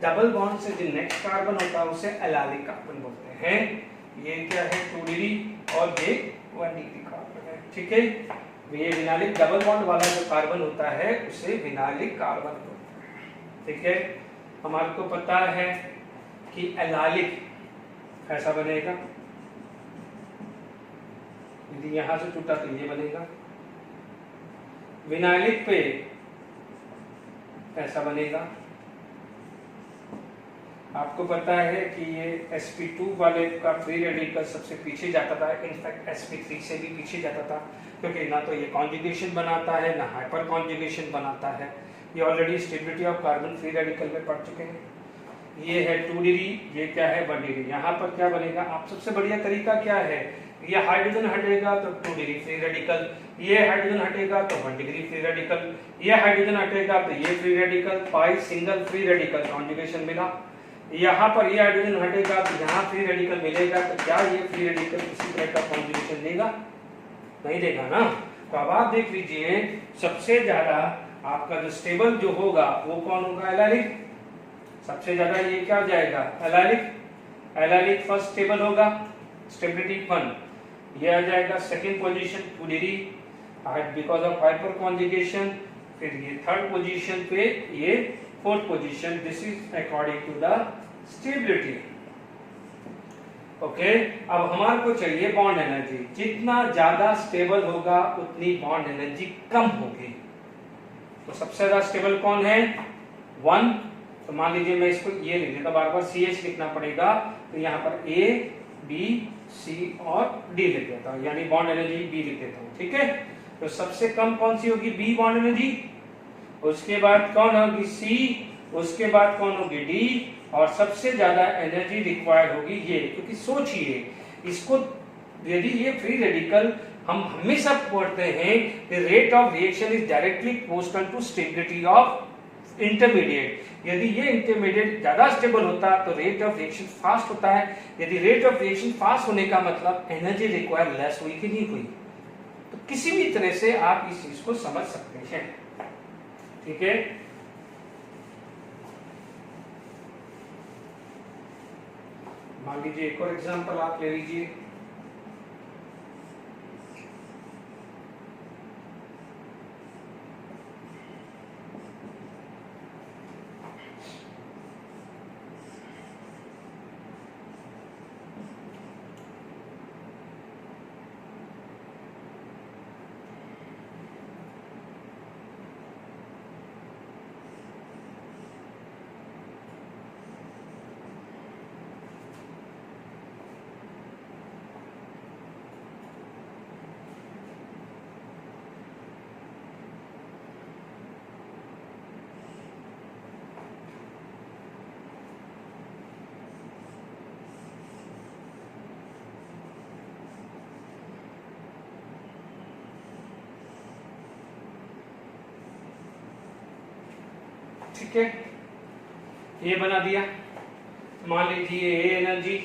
डबल बॉन्ड से जो नेक्स्ट कार्बन होता है उसे एलाइलिक कार्बन बोलते हैं। ये क्या है, 2 डिग्री और ये 1 डिग्री कार्बन है, ठीक है। ये विनाइलिक डबल बॉन्ड वाला जो कार्बन होता है उसे विनाइलिक कार्बन बोलते हैं, ठीक है। हमारे को पता है कि एलाइलिक ऐसा बनेगा, यदि यहां से टूटा तो ये बनेगा। विनाइलिक पे ऐसा बनेगा। आपको पता है कि ये sp2 वाले का फ्री रेडिकल सबसे पीछे जाता था, इनफैक्ट sp3 से भी पीछे जाता था, क्योंकि ना तो ये कॉन्जुगेशन बनाता है ना हाइपर कॉन्जुगेशन बनाता है। ये already stability of carbon free radical में पढ़ चुके हैं। ये है 2 डिग्री, ये क्या है 1 डिग्री। यहाँ पर क्या बनेगा, आप सबसे बढ़िया तरीका क्या है, ये हाइड्रोजन हटेगा तो 2 डिग्री फ्री रेडिकल, ये हाइड्रोजन हटेगा तो 1 डिग्री फ्री रेडिकल, ये हाइड्रोजन हटेगा तो ये फ्री रेडिकल, पाई सिंगल फ्री रेडिकल कॉन्जुगेशन मिला। यहाँ पर ये हाइड्रोजन हटेगा तो यहाँ फ्री रेडिकल मिलेगा, तो क्या ये फ्री रेडिकल किसी तरह का कॉन्जुगेशन देगा, नहीं देगा ना। तो अब आप देख लीजिए सबसे ज्यादा आपका जो स्टेबल जो होगा वो कौन होगा, एलाइलिक। सबसे ज्यादा ये क्या हो जाएगा, एलाइलिक। एलाइलिक फर्स्ट स्टेबल होगा, स्टेबिलिटी 1। ये आ जाएगा सेकंड पोजीशन पुलिरी बिकॉज ऑफ हाइपर कॉन्जुगेशन। फिर ये थर्ड पोजीशन पे, ये fourth position. This is according to the stability. Okay, अब हमारे को चाहिए बॉन्ड एनर्जी। जितना ज्यादा स्टेबल होगा उतनी बॉन्ड एनर्जी कम होगी। तो सबसे ज्यादा स्टेबल कौन है, 1। तो मान लीजिए मैं इसको ये लिख देता, बार बार CH लिखना पड़ेगा। तो यहाँ पर A, B, C और D लिख देता हूँ, यानी बॉन्ड एनर्जी B लिख देता हूँ। ठीक है, तो सबसे कम कौन सी होगी, B बॉन्ड एनर्जी। उसके बाद कौन होगी, C। उसके बाद कौन होगी, D। और सबसे ज्यादा एनर्जी रिक्वायर्ड होगी ये। क्योंकि सोचिए इसको, यदि ये फ्री रेडिकल हम हमेशा पढ़ते हैं कि rate of reaction is directly proportional to stability of intermediate. यदि ये इंटरमीडिएट ज्यादा स्टेबल होता तो रेट ऑफ रिएक्शन फास्ट होता है। यदि रेट ऑफ रिएक्शन फास्ट होने का मतलब एनर्जी रिक्वायर लेस हुई कि नहीं हुई। तो किसी भी तरह से आप इस चीज को समझ सकते हैं। ठीक है, मान लीजिए एक और एग्जांपल आप ले लीजिए। ठीक है, ये बना दिया। मान लीजिए ए एनर्जी,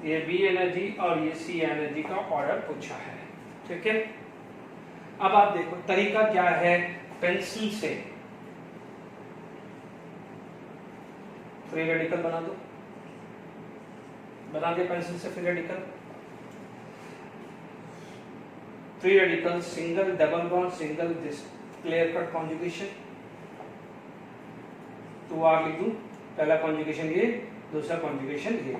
ये बी एनर्जी और ये सी एनर्जी का ऑर्डर पूछा है। ठीक है, अब आप देखो तरीका क्या है, पेंसिल से फ्री रेडिकल बना दो। बना दे पेंसिल से free radical. Free radical single double bond single, this clear cut conjugation. 2R लिख दूं, पहला कॉन्जुगेशन ये, दूसरा कॉन्जुगेशन ये।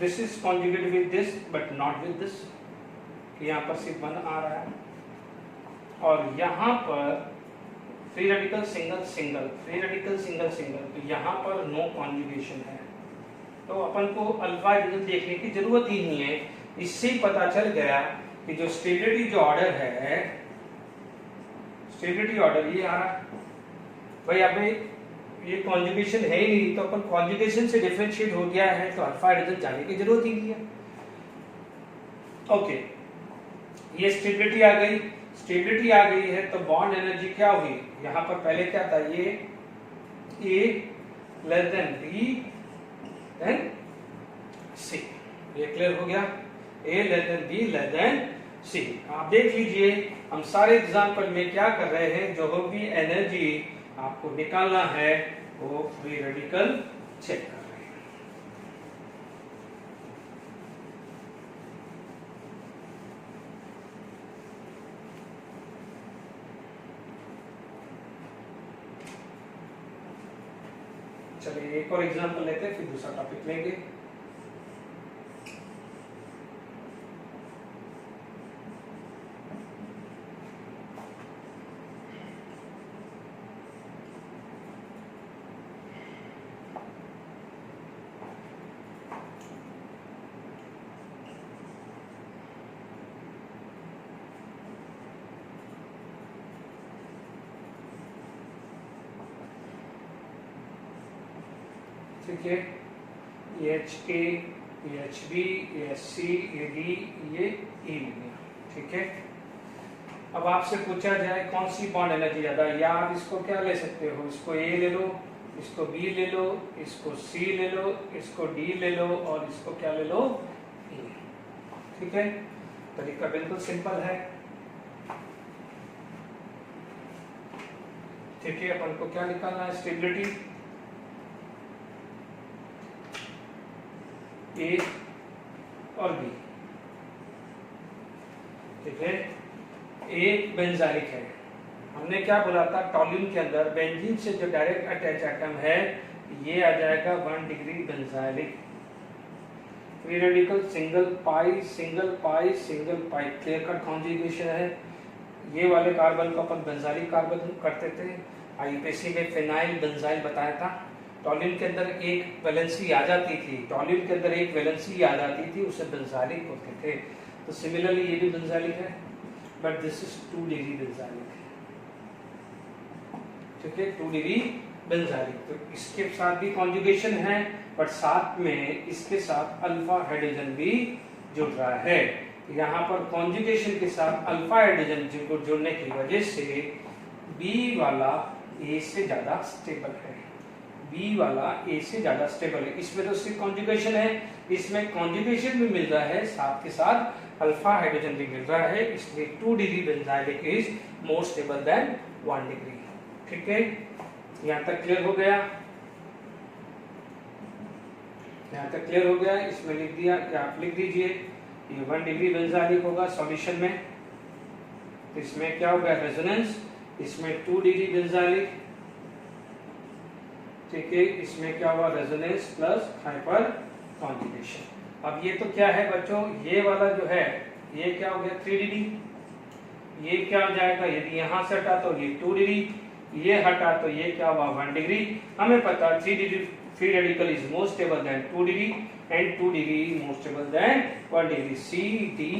This is conjugate with this but not with this. यहाँ पर सिर्फ 1 आ रहा है और यहाँ पर free radical single single, free radical single single, तो यहाँ पर नो कॉन्जुगेशन है। तो अपन को अल्फा हाइड्रोजन देखने की जरूरत ही नहीं है। इससे ही पता चल गया कि जो स्टेबिलिटी जो ऑर्डर है, स्टेबिलिटी ऑर्डर ये आ रहा है भाई। अब ये कॉन्जुगेशन है ही नहीं, तो अपन कॉन्जुगेशन से डिफरेंशिएट हो गया है, तो अल्फा हाइड्रोजन जाने की जरूरत ही नहीं है। ओके, ये स्टेबिलिटी आ गई। स्टेबिलिटी आ गई है तो बॉन्ड एनर्जी क्या हुई, यहाँ पर पहले क्या था, ये A less than B then C। ये क्लियर हो गया, A less than B less than C। आप देख लीजिए हम सारे एग्जाम्पल में क्या कर रहे हैं, जो भी एनर्जी आपको निकालना है वो फ्री रेडिकल चेक कर रहे हैं। चलिए एक और एग्जांपल लेते हैं, फिर दूसरा टॉपिक लेंगे। ठीक है, ये HK, ये HB, ये SC, ये D, ये E। ठीक है, अब आपसे पूछा जाए कौन सी बॉन्ड एनर्जी ज्यादा, या आप इसको क्या ले सकते हो, इसको A ले लो, इसको B ले लो, इसको C ले लो, इसको D ले लो और इसको क्या ले लो, E। ठीक है, तरीका बिल्कुल सिंपल है। ठीक है, अपन को क्या निकालना है, स्टेबिलिटी ए और बी। ठीक है, ए बेंजाइलिक है, हमने क्या बोला था, टॉल्यून के अंदर बेंजीन से जो डायरेक्ट अटैच एटम है ये आ जाएगा 1 degree benzylic. Free radical single pi single pi single pi, clear cut conjugation है। ये वाले कार्बन को अपन बेंजाइलिक कार्बन करते थे, आईपीसी में फिनाइल बेंजाइल बताया था। टॉल्यून के अंदर एक वैलेंसी आ जाती थी, टॉल्यून के अंदर एक वैलेंसी आ जाती थी, उसे बेंजाइलिक होते थे। तो सिमिलरली ये भी बेंजाइलिक है, but this is 2 degree benzylic. ठीक है, 2 डिग्री बेंजाइलिक। तो इसके साथ भी कॉन्जुगेशन है, बट साथ में इसके साथ अल्फा हाइड्रोजन भी जुड़ रहा है। यहाँ पर कॉन्जुगेशन के साथ अल्फा हाइड्रोजन को जुड़ने की वजह से बी वाला ए से ज्यादा स्टेबल है, बी वाला ए से ज्यादा स्टेबल है। इसमें तो सिर्फ कॉन्जुगेशन है, इसमें कॉन्जुगेशन भी मिल रहा है, साथ के साथ अल्फा हाइड्रोजन भी मिल रहा है, इसलिए 2 degree benzylic is more stable than 1 degree. ठीक है, यहाँ तक क्लियर हो गया, यहाँ तक क्लियर हो गया। इसमें लिख दिया, आप लिख दीजिए ये 1 डिग्री बेंजाइलिक होगा सॉल्यूशन में। तो इसमें क्या होगा, रेजोनेंस, इसमें 2 डिग्री बेंजाइलिक। ठीक है, इसमें क्या हुआ, रेजोनेंस प्लस हाइपर कॉन्जुगेशन। अब ये तो क्या है बच्चों, ये वाला जो है ये क्या हो गया 3 डिग्री, ये क्या हो जाएगा, यदि यहाँ से हटा तो ये 2 डिग्री, ये हटा तो ये क्या हुआ 1 डिग्री। हमें पता 3 degree free radical is more stable than 2 degree and 2 degree more stable than 1 degree. C D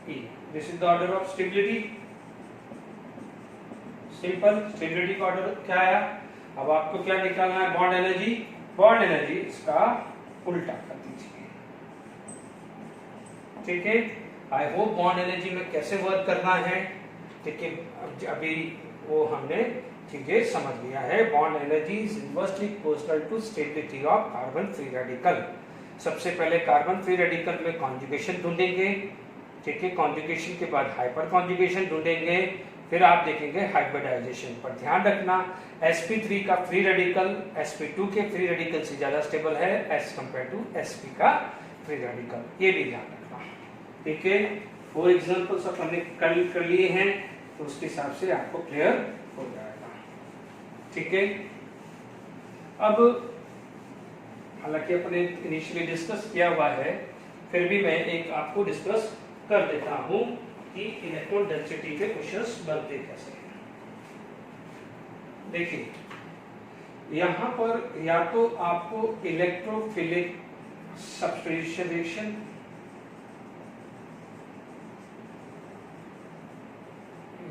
E, this is the order of stability. Simple, stability का ऑर्डर क्या आया। अब आपको क्या निकालना है, बॉन्ड एनर्जी। बॉन्ड एनर्जी इसका उल्टा कर दीजिए। ठीक है, आई होप बॉन्ड एनर्जी में कैसे वर्क करना है। ठीक है, अभी वो हमने चीजें समझ लिया है। Bond energy is inversely proportional to stability of carbon free radical. सबसे पहले कार्बन फ्री रेडिकल में कॉन्जुगेशन ढूंढेंगे। ठीक है, कॉन्जुगेशन के बाद हाइपर कॉन्जुगेशन ढूंढेंगे, फिर आप देखेंगे हाइब्रिडाइजेशन। पर ध्यान रखना sp3 का फ्री रेडिकल sp2 के फ्री रेडिकल से ज्यादा स्टेबल है एज कंपेयर टू sp का फ्री रेडिकल, ये भी ध्यान रखना। ठीक है, 4 एग्जांपल्स अपन ने कर लिए हैं, तो उसके हिसाब से आपको क्लियर हो जाएगा। ठीक है, अब हालांकि अपने इनिशियली डिस्कस किया हुआ है, फिर भी मैं एक आपको डिस्कस कर देता हूं कि इलेक्ट्रॉन डेंसिटी के क्वेश्चंस बनते कैसे हैं। देखिए, यहां पर या तो आपको इलेक्ट्रोफिलिक सब्स्टिट्यूशन रिएक्शन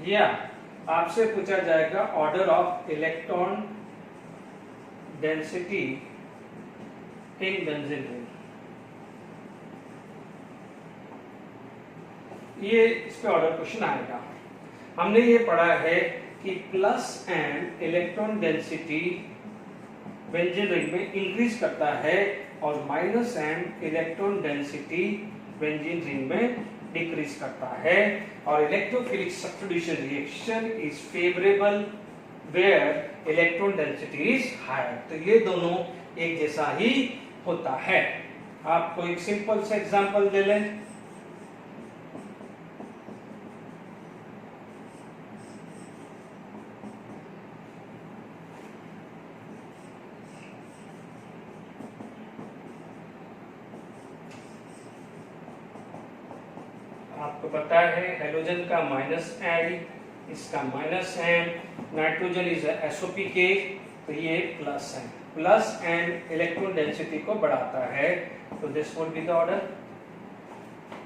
या आपसे पूछा जाएगा order of electron density in benzene ring. ये इस पे ऑर्डर क्वेश्चन आएगा। हमने ये पढ़ा है कि plus N electron density benzene ring में इंक्रीज करता है और minus N electron density benzene ring में डिक्रीज करता है। और electrophilic substitution reaction is favourable where electron density is higher. तो ये दोनों एक जैसा ही होता है। आपको एक सिंपल सा एग्जांपल दे लें। आपको पता है हेलोजन का माइनस एन, इसका minus N, nitrogen is SOPK, तो ये plus N. Plus N electron density को बढ़ाता है, तो this would be the order,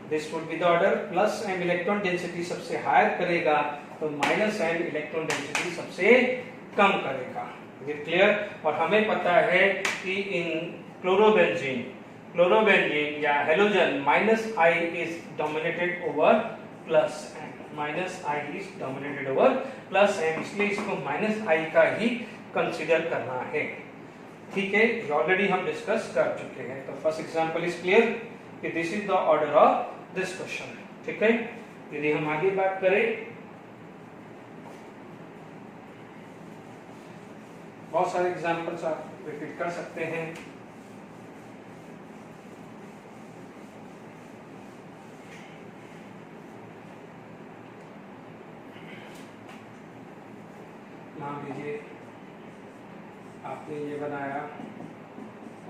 this would be the order. Plus N electron density सबसे हायर करेगा, तो माइनस एन इलेक्ट्रॉन डेंसिटी सबसे कम करेगा। ये क्लियर। और हमें पता है कि इन क्लोरोबेंजीन या halogen minus I is dominated over plus N, minus I is dominated over plus N, इसलिए इसको माइनस आई का ही कंसीडर करना है। ठीक है, ऑलरेडी हम डिस्कस कर चुके हैं। तो फर्स्ट एग्जांपल इज क्लियर कि this is the order of this question. ठीक है। यदि हम आगे बात करें, बहुत सारे एग्जांपल्स आप रिपीट कर सकते हैं। मान लीजिए आपने ये बनाया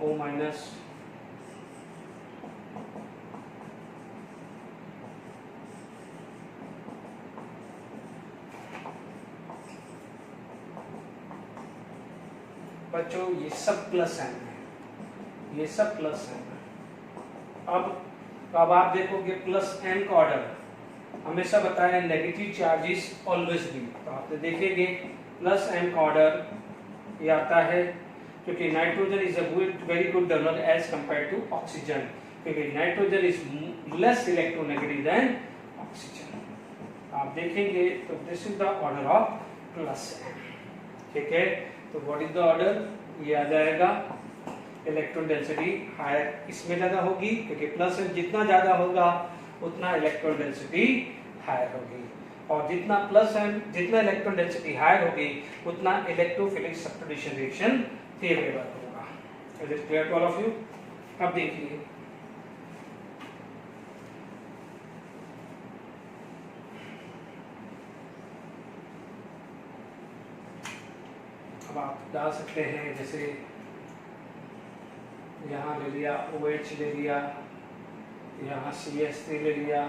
O माइनस बच्चों ये सब प्लस एम है, ये सब प्लस एम है। अब आप देखोगे प्लस एम का ऑर्डर हमेशा बताया नेगेटिव चार्जेस ऑलवेज बी, तो आप देखेंगे प्लस एम का ऑर्डर ये आता है, क्योंकि nitrogen is a very good donor as compare to oxygen, क्योंकि nitrogen is less electronegative than oxygen. आप देखेंगे तो this is the order of plus M, ठीक है। तो व्हाट इज द ऑर्डर, ये आ जाएगा इलेक्ट्रॉन डेंसिटी हायर इसमें ज्यादा होगी, क्योंकि प्लस एम जितना ज्यादा होगा उतना इलेक्ट्रॉन डेंसिटी हायर होगी, और जितना प्लस एम जितना इलेक्ट्रॉन डेंसिटी हायर होगी उतना इलेक्ट्रोफिलिक सब्स्टिट्यूशन रिएक्शन फेवरेबल होगा। Is it clear to all of you? अब देखिए अब आप डाल सकते हैं, जैसे यहाँ ले लिया OH ले लिया, यहाँ CH3 ले लिया,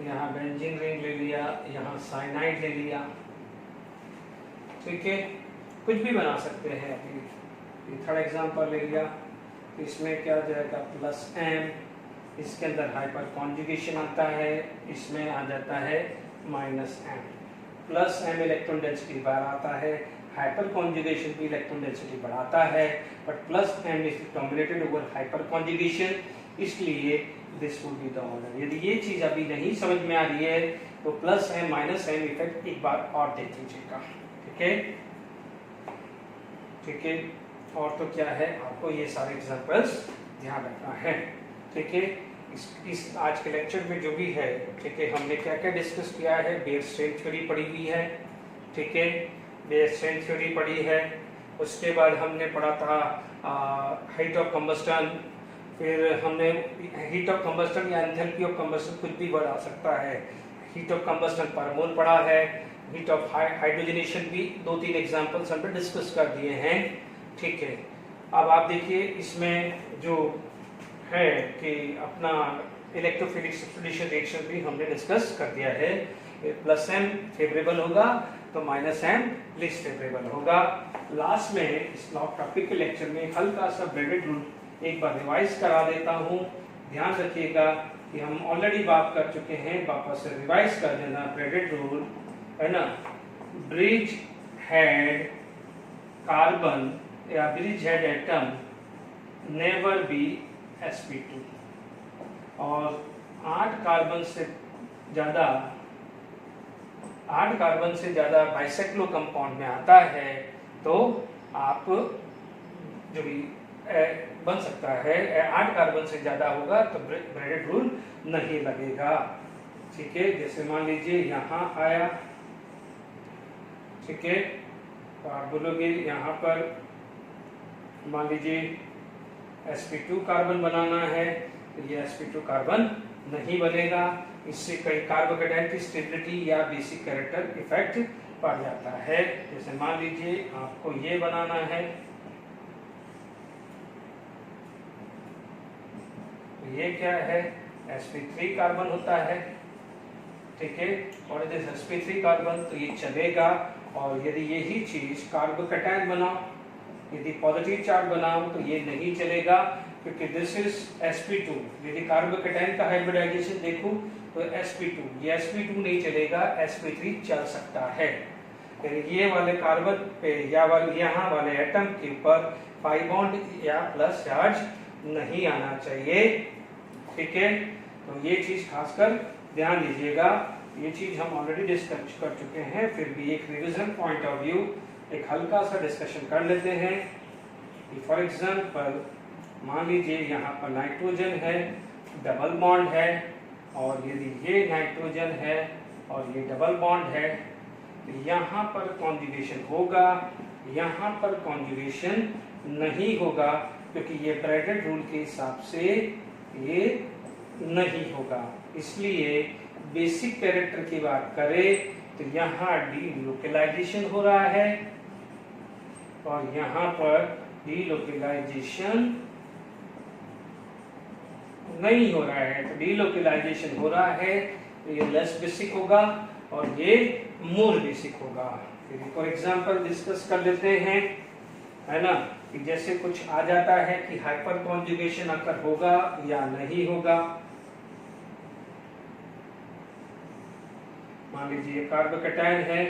यहाँ बेंजीन रिंग ले लिया, यहाँ साइनाइड ले लिया, ठीक है। कुछ भी बना सकते हैं। अभी थर्ड एग्जांपल ले लिया, तो इसमें क्या हो जाएगा प्लस एम, इसके अंदर हाइपर कॉन्जुगेशन आता है, इसमें आ जाता है minus M. Plus M electron density बढ़ाता है, हाइपर कॉन्जुगेशन भी इलेक्ट्रॉन डेंसिटी बढ़ाता है, but plus M is dominated over hyper conjugation, इसलिए this would be the order. यदि ये चीज अभी नहीं समझ में आ रही है तो plus M minus M effect एक बार और देख लीजिएगा, ठीक है, ठीक है। और तो क्या है, आपको ये सारे एग्जांपल्स ध्यान रखना है, ठीक है। इस आज के लेक्चर में जो भी है, ठीक है, हमने क्या क्या डिस्कस किया है, बेयर स्ट्रेन थ्योरी पढ़ी हुई है, ठीक है, बेयर स्ट्रेन थ्योरी पढ़ी है। उसके बाद हमने पढ़ा था हाइट ऑफ कंबस्टन, फिर हमने हीट ऑफ कंबस्टन या एंथैल्पी ऑफ कंबस्टन कुछ भी बढ़ा सकता है, हीट ऑफ कंबस्टन पर मोल पढ़ा है, हीट ऑफ हाइड्रोजनेशन भी 2-3 एग्जांपल्स हमने डिस्कस कर दिए हैं, ठीक है। अब आप देखिए इसमें जो है कि अपना इलेक्ट्रोफिलिक सब्स्टिट्यूशन रिएक्शन भी हमने डिस्कस कर दिया है। प्लस एम फेवरेबल होगा तो माइनस एम लिस्ट फेवरेबल होगा। लास्ट में इस टॉपिक के लेक्चर में हल्का सा ब्रेडेड रूल एक बार रिवाइज करा देता हूँ। ध्यान रखिएगा कि हम ऑलरेडी बात कर चुके हैं, वापस से रिवाइज कर देना। ब्रेडेड रूल है ना, ब्रिज हेड कार्बन या bridge head atom never be sp2, और 8 कार्बन से ज्यादा बाइसेक्लो कंपाउंड में आता है तो आप जो भी बन सकता है, 8 कार्बन से ज्यादा होगा तो ब्रेडेड रूल नहीं लगेगा, ठीक है। जैसे मान लीजिए यहाँ आया, ठीक है, तो आप बोलोगे यहाँ पर मान लीजिए sp2 कार्बन बनाना है, तो ये sp2 कार्बन नहीं बनेगा, इससे कई कार्बोकेटाइन की स्टेबिलिटी या बेसिक कैरेक्टर इफेक्ट पड़ जाता है। जैसे मान लीजिए आपको ये बनाना है, तो ये क्या है, sp3 कार्बन होता है, ठीक है, और यदि sp3 कार्बन तो ये चलेगा। और यदि यही चीज कार्बोकेटाइन बनाओ, यदि पॉजिटिव चार्ज बनाओ तो ये नहीं चलेगा, क्योंकि दिस इज sp2। यदि कार्बोकेटाइन का हाइब्रिडाइजेशन देखूं तो sp2, ये sp2 नहीं चलेगा, sp3 चल सकता है। ये वाले कार्बन पे या यहाँ वाले एटम के ऊपर पाई बॉन्ड या प्लस चार्ज नहीं आना चाहिए, ठीक है। तो ये चीज खासकर ध्यान दीजिएगा, ये चीज हम ऑलरेडी डिस्कस कर चुके हैं, फिर भी एक रिवीजन पॉइंट ऑफ व्यू एक हल्का सा डिस्कशन कर लेते हैं। फॉर एग्जांपल मान लीजिए यहाँ पर नाइट्रोजन है, डबल बॉन्ड है, और यदि ये नाइट्रोजन है और ये डबल बॉन्ड है तो यहाँ पर कॉन्जुगेशन होगा, यहाँ पर कॉन्जुगेशन नहीं होगा, क्योंकि ये ब्रैकेट रूल के हिसाब से ये नहीं होगा। इसलिए बेसिक कैरेक्टर की बात करें तो यहाँ डीलोकलाइजेशन हो रहा है और यहाँ पर डीलोकलाइजेशन नहीं हो रहा है। तो डीलोकलाइजेशन हो रहा है तो ये लेस बेसिक होगा और ये मोर बेसिक होगा। फॉर एग्जांपल डिस्कस कर लेते हैं, है ना, कि जैसे कुछ आ जाता है कि हाइपर कॉन्जुगेशन अकर होगा या नहीं होगा। मान लीजिए कार्बोकैटायन है,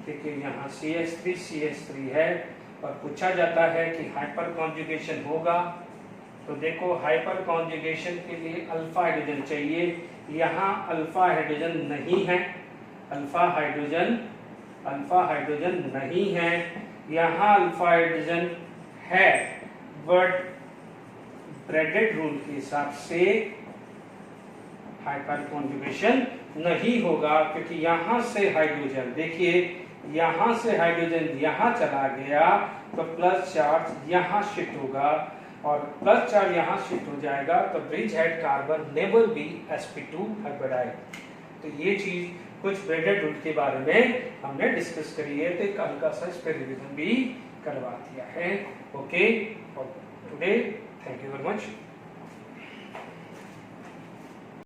ठीक है, यहाँ CH3 है और पूछा जाता है कि हाइपर कॉन्जुगेशन होगा। तो देखो हाइपर कॉन्जुगेशन के लिए अल्फा हाइड्रोजन चाहिए, यहाँ अल्फा हाइड्रोजन नहीं है, अल्फा हाइड्रोजन नहीं है, यहाँ अल्फा हाइड्रोजन है, बट ब्रैकेट रूल के हिसाब से हाइपर कॉन्जुगेशन नहीं होगा, क्योंकि यहाँ से हाइड्रोजन, देखिए यहाँ से हाइड्रोजन यहाँ चला गया तो प्लस चार्ज यहाँ शिफ्ट होगा और प्लस चार्ज यहाँ शिफ्ट हो जाएगा तो bridge head carbon never be sp2 हाइब्रिडाइड। तो ये चीज कुछ ब्रैकेट रूल के बारे में हमने डिस्कस करी है, तो कल का सा इस पे रिवीजन भी करवा दिया है। Okay, for today, thank you very much.